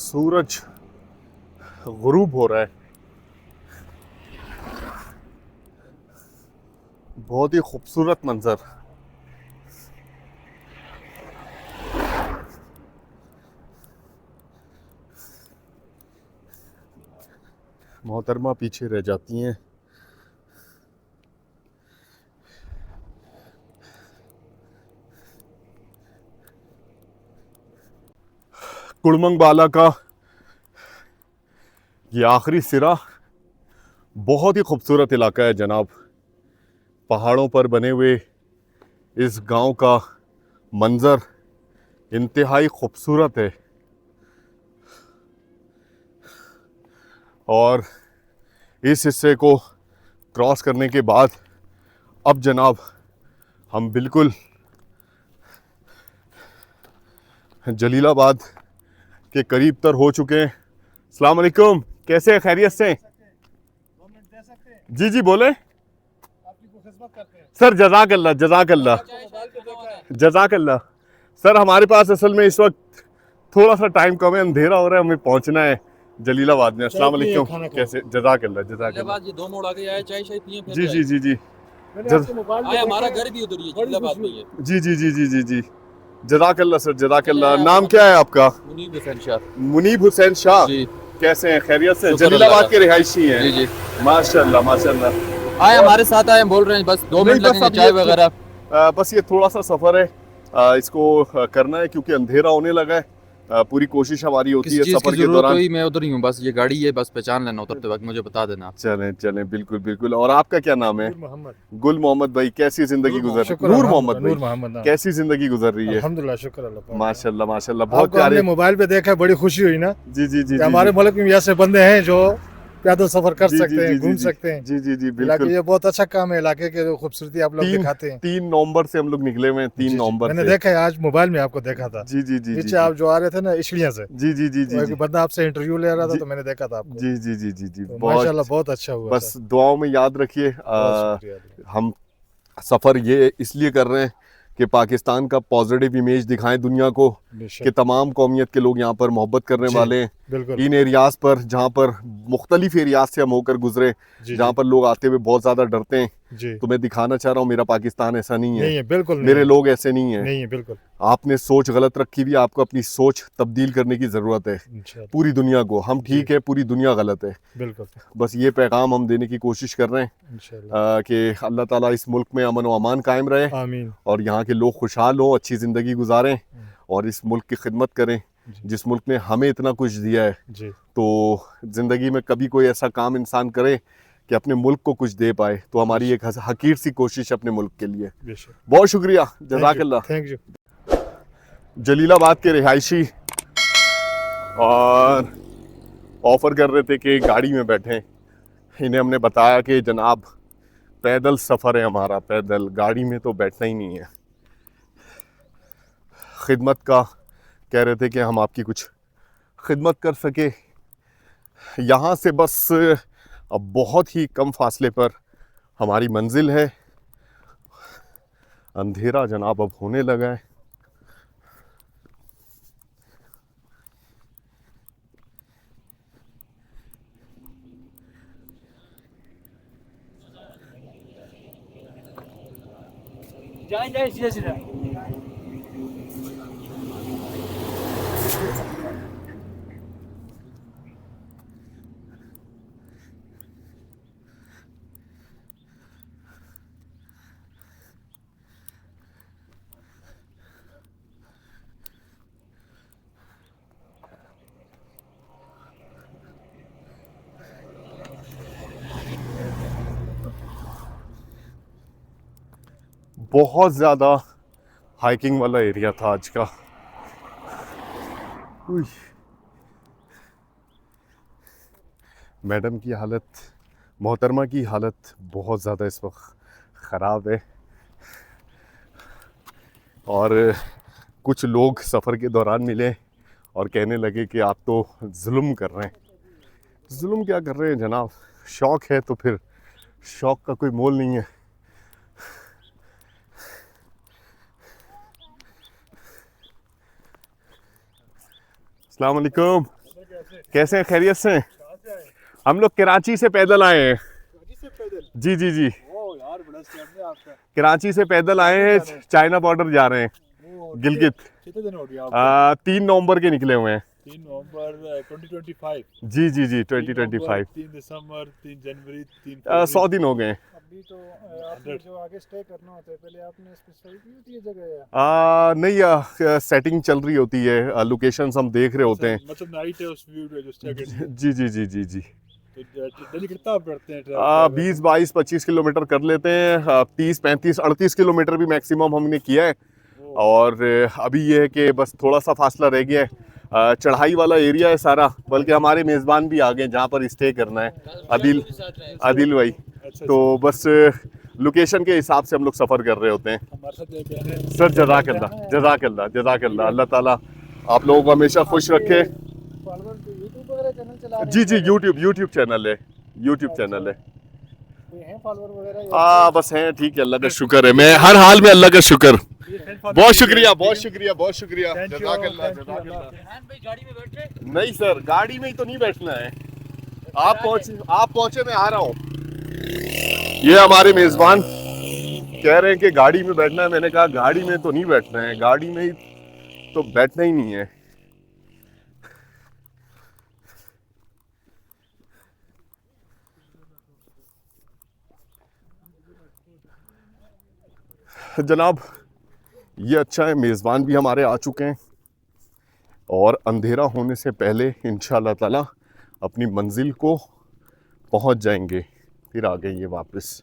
सूरज गुरूब हो रहा है, बहुत ही खूबसूरत मंजर। मोहतरमा पीछे रह जाती हैं। कुड़मंग बाला का ये आखिरी सिरा बहुत ही खूबसूरत इलाका है जनाब। पहाड़ों पर बने हुए इस गांव का मंजर इंतहाई खूबसूरत है और इस हिस्से को क्रॉस करने के बाद अब जनाब हम बिल्कुल जलीलाबाद के करीब तर हो चुके हैं। अस्सलाम वालेकुम, कैसे हैं? खैरियत से? जी जी बोले सर। जज़ाकल्लाह जज़ाकल्लाह जज़ाकल्लाह। सर हमारे पास असल में इस वक्त थोड़ा सा टाइम कम है, अंधेरा हो रहा है, हमें पहुंचना है जलीलाबाद में। अस्सलाम वालेकुम, कैसे? जज़ाकल्लाह जज़ाकल्लाह। ये 2 मोड़ आगे आया, चाय शाय पिए फिर जी जी जी जी आया, हमारा घर भी उधर ही है, जलीलाबाद में ही है। जी जी जी जी जी जी जज़ाकल्लाह सर जज़ाकल्लाह। नाम क्या है आपका? मुनीब हुसैन शाह। मुनीब हुसैन शाह जी, कैसे हैं? खैरियत से? शुक्र जलीलाबाद अल्लाह के रिहायशी हैं? जी जी। माशाल्लाह माशाल्लाह। आए हमारे साथ आए, बोल रहे हैं बस 2 मिनट नहीं, बस लगेंगे, अब चाय ये वगैरह। बस ये थोड़ा सा सफ़र है, इसको करना है क्योंकि अंधेरा होने लगा है। पूरी कोशिश हमारी होती किसी है चीज की सफ़र के जरूरत दौरान। हुई मैं उधर ही हूँ, बस ये गाड़ी है, बस पहचान लेना उतरते वक्त, मुझे बता देना। चलें चलें, बिल्कुल बिल्कुल। और आपका क्या नाम है? गुल मोहम्मद भाई, कैसी जिंदगी गुजर? शुक्र नूर मोहम्मद नूर भाई, मोहम्मद, हाँ। कैसी जिंदगी गुजर रही है? अल्हम्दुलिल्लाह, शुक्र अल्लाह पाक। माशाल्लाह माशाल्लाह, बहुत आपको हमने प्यारे। मोबाइल पे देखा, बड़ी खुशी हुई ना जी जी जी कि जी हमारे जी। मुल्क में ऐसे बंदे हैं जो पैदल सफर कर जी, जी, सकते हैं, जी, घूम जी, सकते हैं। जी जी जी इलाके, बिल्कुल। ये बहुत अच्छा काम है, इलाके के जो खूबसूरती आप लोग दिखाते हैं। 3 नवंबर से हम लोग निकले हुए हैं, 3 जी, जी। नवंबर मैंने से। देखा है, आज मोबाइल में आपको देखा था। जी जी जी जी नीचे आप जो आ रहे थे ना इशलिया से, जी जी जी तो जी एक जी बंदा आपसे इंटरव्यू ले रहा था, जी, तो मैंने देखा था आपको। जी जी जी जी जी तो बहुत माशाल्लाह बहुत अच्छा हुआ। बस दुआओं में याद रखिए। बहुत शुक्रिया। हम सफ़र ये इसलिए कर रहे हैं कि पाकिस्तान का पॉजिटिव इमेज दिखाएं दुनिया को बेशक। कि तमाम कौमियत के लोग यहाँ पर मोहब्बत करने जी, वाले हैं। बिल्कुल। इन एरियाज़ पर जहाँ पर मुख्तलिफ एरियाज से हम होकर गुजरे, जी, जहाँ जी। पर लोग आते हुए बहुत ज़्यादा डरते हैं, जी। तो मैं दिखाना चाह रहा हूँ मेरा पाकिस्तान ऐसा नहीं नहीं है, है, बिल्कुल नहीं मेरे है। लोग ऐसे नहीं है। नहीं है, बिल्कुल। आपने सोच गलत रखी हुई है, आपको अपनी सोच तब्दील करने की ज़रूरत है। इंशाल्लाह। पूरी दुनिया को हम जी। ठीक है, पूरी दुनिया गलत है। बिल्कुल बस ये पैगाम हम देने की कोशिश कर रहे हैं इंशाल्लाह। कि अल्लाह ताला इस मुल्क में अमन व अमान कायम रहे आमीन। और यहाँ के लोग खुशहाल हों, अच्छी ज़िंदगी गुजारें और इस मुल्क की खिदमत करें जिस मुल्क ने हमें इतना कुछ दिया है। जी। तो ज़िंदगी में कभी कोई ऐसा काम इंसान करे कि अपने मुल्क को कुछ दे पाए, तो हमारी एक हकीर सी कोशिश अपने मुल्क के लिए। बेशक। बहुत शुक्रिया, जज़ाकल्लाह। Thank you. जलीलाबाद के रिहायशी और ऑफ़र कर रहे थे कि गाड़ी में बैठें। इन्हें हमने बताया कि जनाब पैदल सफ़र है हमारा, पैदल, गाड़ी में तो बैठना ही नहीं है। खिदमत का कह रहे थे कि हम आपकी कुछ खिदमत कर सके। यहाँ से बस अब बहुत ही कम फासले पर हमारी मंजिल है। अंधेरा जनाब अब होने लगा है। जाए जाए सीधा सीधा। बहुत ज़्यादा हाइकिंग वाला एरिया था आज का। उई। मैडम की हालत, मोहतरमा की हालत बहुत ज़्यादा इस वक्त ख़राब है। और कुछ लोग सफ़र के दौरान मिले और कहने लगे कि आप तो जुल्म कर रहे हैं। जुल्म क्या कर रहे हैं जनाब, शौक़ है तो फिर शौक़ का कोई मोल नहीं है। अस्सलाम वालेकुम, कैसे हैं, खैरियत से हैं? हम लोग कराची से पैदल आए हैं। जी जी जी, कराची से पैदल आए हैं, चाइना बॉर्डर जा रहे हैं, गिलगित। कितने दिन हो गए आपको? 3 नवंबर के निकले हुए हैं। 3 नवंबर 2025। जी जी जी, 2025। 3 दिसंबर, 3 जनवरी, 3 100 दिन हो गए। अभी तो आपने जो आगे स्टे करना होता है पहले आपने स्पेसिफाई की होती है जगह या नहीं, सेटिंग चल रही होती है, लोकेशंस हम देख रहे होते हैं। मतलब नाइट है उस व्यू पे जो स्टे करनी है। जी जी जी जी जी। तो डेली कितना आप करते हैं ट्रैवल? 20, 22, 25 किलोमीटर कर लेते हैं। 30, 35, 38 किलोमीटर भी मैक्सिमम हमने किया है। और अभी ये है कि बस थोड़ा सा फासला रह गया है। चढ़ाई वाला एरिया है सारा, बल्कि हमारे मेज़बान भी आ गए जहाँ पर स्टे करना है, आदिल भाई। तो बस लोकेशन के हिसाब से हम लोग सफ़र कर रहे होते हैं। हमारे साथ एक बहन है। सर जज़ाकल्लाह जज़ाकल्लाह जज़ाकल्लाह, अल्लाह ताला आप लोगों को हमेशा खुश रखे। यूट्यूब वगैरह चैनल चला रहे जी जी, यूट्यूब चैनल है, यूट्यूब चैनल है। कोई हैं फॉलोअर वगैरह? बस हैं, ठीक है, अल्लाह का शुक्र है। मैं हर हाल में अल्लाह का शुक्र। बहुत शुक्रिया, बहुत शुक्रिया, बहुत शुक्रिया। जज़ाकल्लाह जज़ाकल्लाह। नहीं सर, गाड़ी में ही तो नहीं बैठना है। आप पहुंचे, मैं आ रहा हूँ। ये हमारे मेज़बान कह रहे हैं कि गाड़ी में बैठना है। मैंने कहा गाड़ी में तो नहीं बैठना है, गाड़ी में ही तो बैठना ही नहीं है। जनाब ये अच्छा है, मेज़बान भी हमारे आ चुके हैं और अंधेरा होने से पहले इंशाअल्लाह ताला अपनी मंजिल को पहुंच जाएंगे। फिर आ गए ये वापस।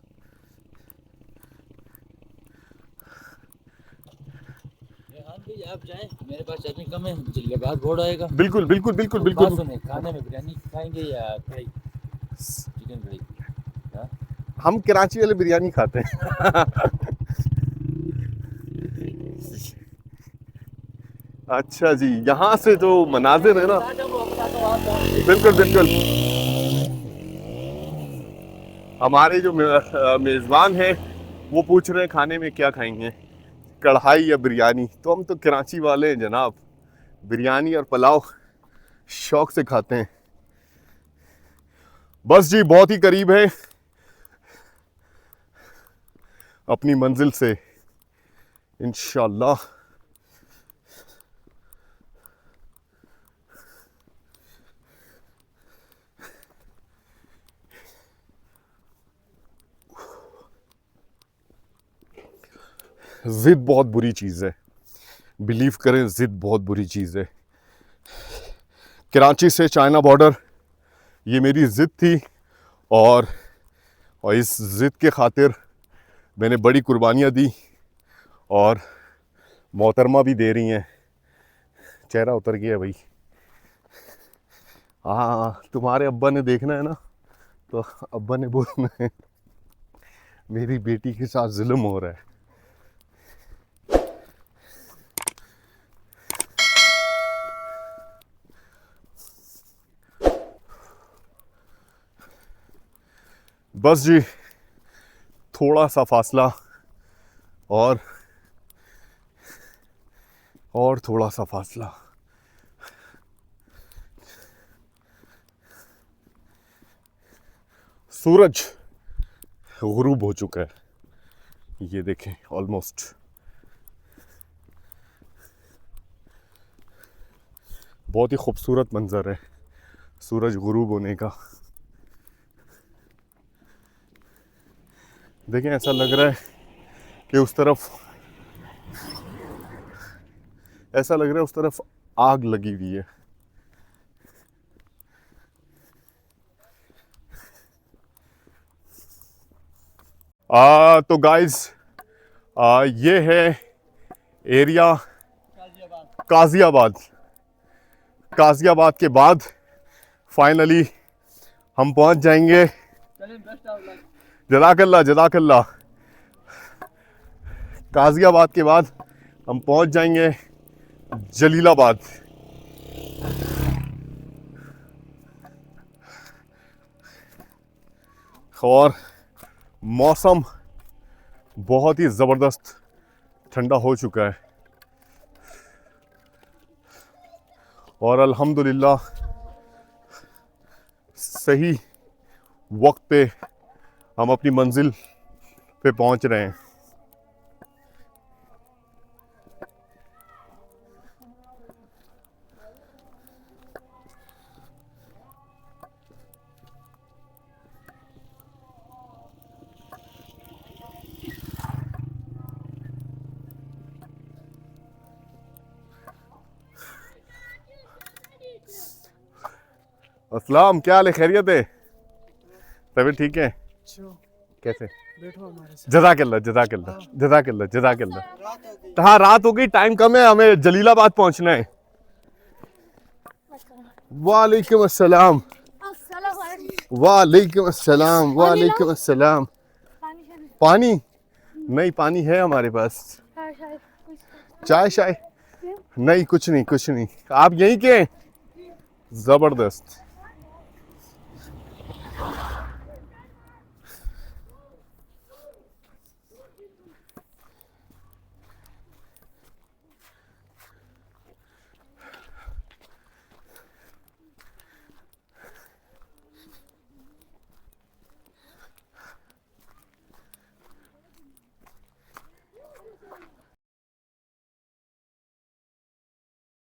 आप जाएं, मेरे पास चटनी कम है, लगा घोड़ आएगा। बिल्कुल बिल्कुल बिल्कुल बात बिल्कुल। सुने, खाने में बिरयानी खाएंगे या कढ़ाई, चिकन कढ़ाई? हाँ? हम कराची वाले बिरयानी खाते हैं। अच्छा जी, यहाँ से जो मनाजिर है ना, बिल्कुल बिल्कुल। हमारे जो मेज़बान हैं वो पूछ रहे हैं खाने में क्या खाएंगे, कढ़ाई या बिरयानी। तो हम तो कराची वाले हैं जनाब, बिरयानी और पुलाव शौक से खाते हैं। बस जी, बहुत ही करीब है अपनी मंजिल से इंशाअल्लाह। ज़िद बहुत बुरी चीज़ है, बिलीव करें, ज़िद बहुत बुरी चीज़ है। कराची से चाइना बॉर्डर ये मेरी ज़िद थी और इस ज़िद के खातिर मैंने बड़ी कुर्बानियाँ दी और मोहतरमा भी दे रही हैं। चेहरा उतर गया भाई। हाँ, तुम्हारे अब्बा ने देखना है ना, तो अब्बा ने बोलना है मेरी बेटी के साथ जुल्म हो रहा है। बस जी, थोड़ा सा फासला और थोड़ा सा फासला। सूरज गुरूब हो चुका है, ये देखें, ऑलमोस्ट। बहुत ही खूबसूरत मंजर है सूरज गुरूब होने का। देखें, ऐसा लग रहा है कि उस तरफ आग लगी हुई है। तो गाइस, ये है एरिया गाजियाबाद। गाजियाबाद के बाद फाइनली हम पहुंच जाएंगे, जज़ाकल्लाह जज़ाकल्लाह, गाजियाबाद के बाद हम पहुंच जाएंगे जलीलाबाद। और मौसम बहुत ही ज़बरदस्त ठंडा हो चुका है और अल्हम्दुलिल्लाह सही वक्त पे हम अपनी मंजिल पे पहुंच रहे हैं। अस्सलाम, क्या हाल है? खैरियत है? तबीयत ठीक है? कैसे? बैठो हमारे साथ। जज़ाकल्लाह जज़ाकल्लाह जज़ाकल्लाह जज़ाकल्लाह। हाँ रात हो गई, टाइम कम है, हमें जलीलाबाद पहुंचना है। वालेकुम अस्सलाम वालेकुम अस्सलाम वालेकुम अस्सलाम। पानी नहीं, पानी है हमारे पास। चाय शाय नहीं, कुछ नहीं कुछ नहीं। आप यहीं के? जबरदस्त।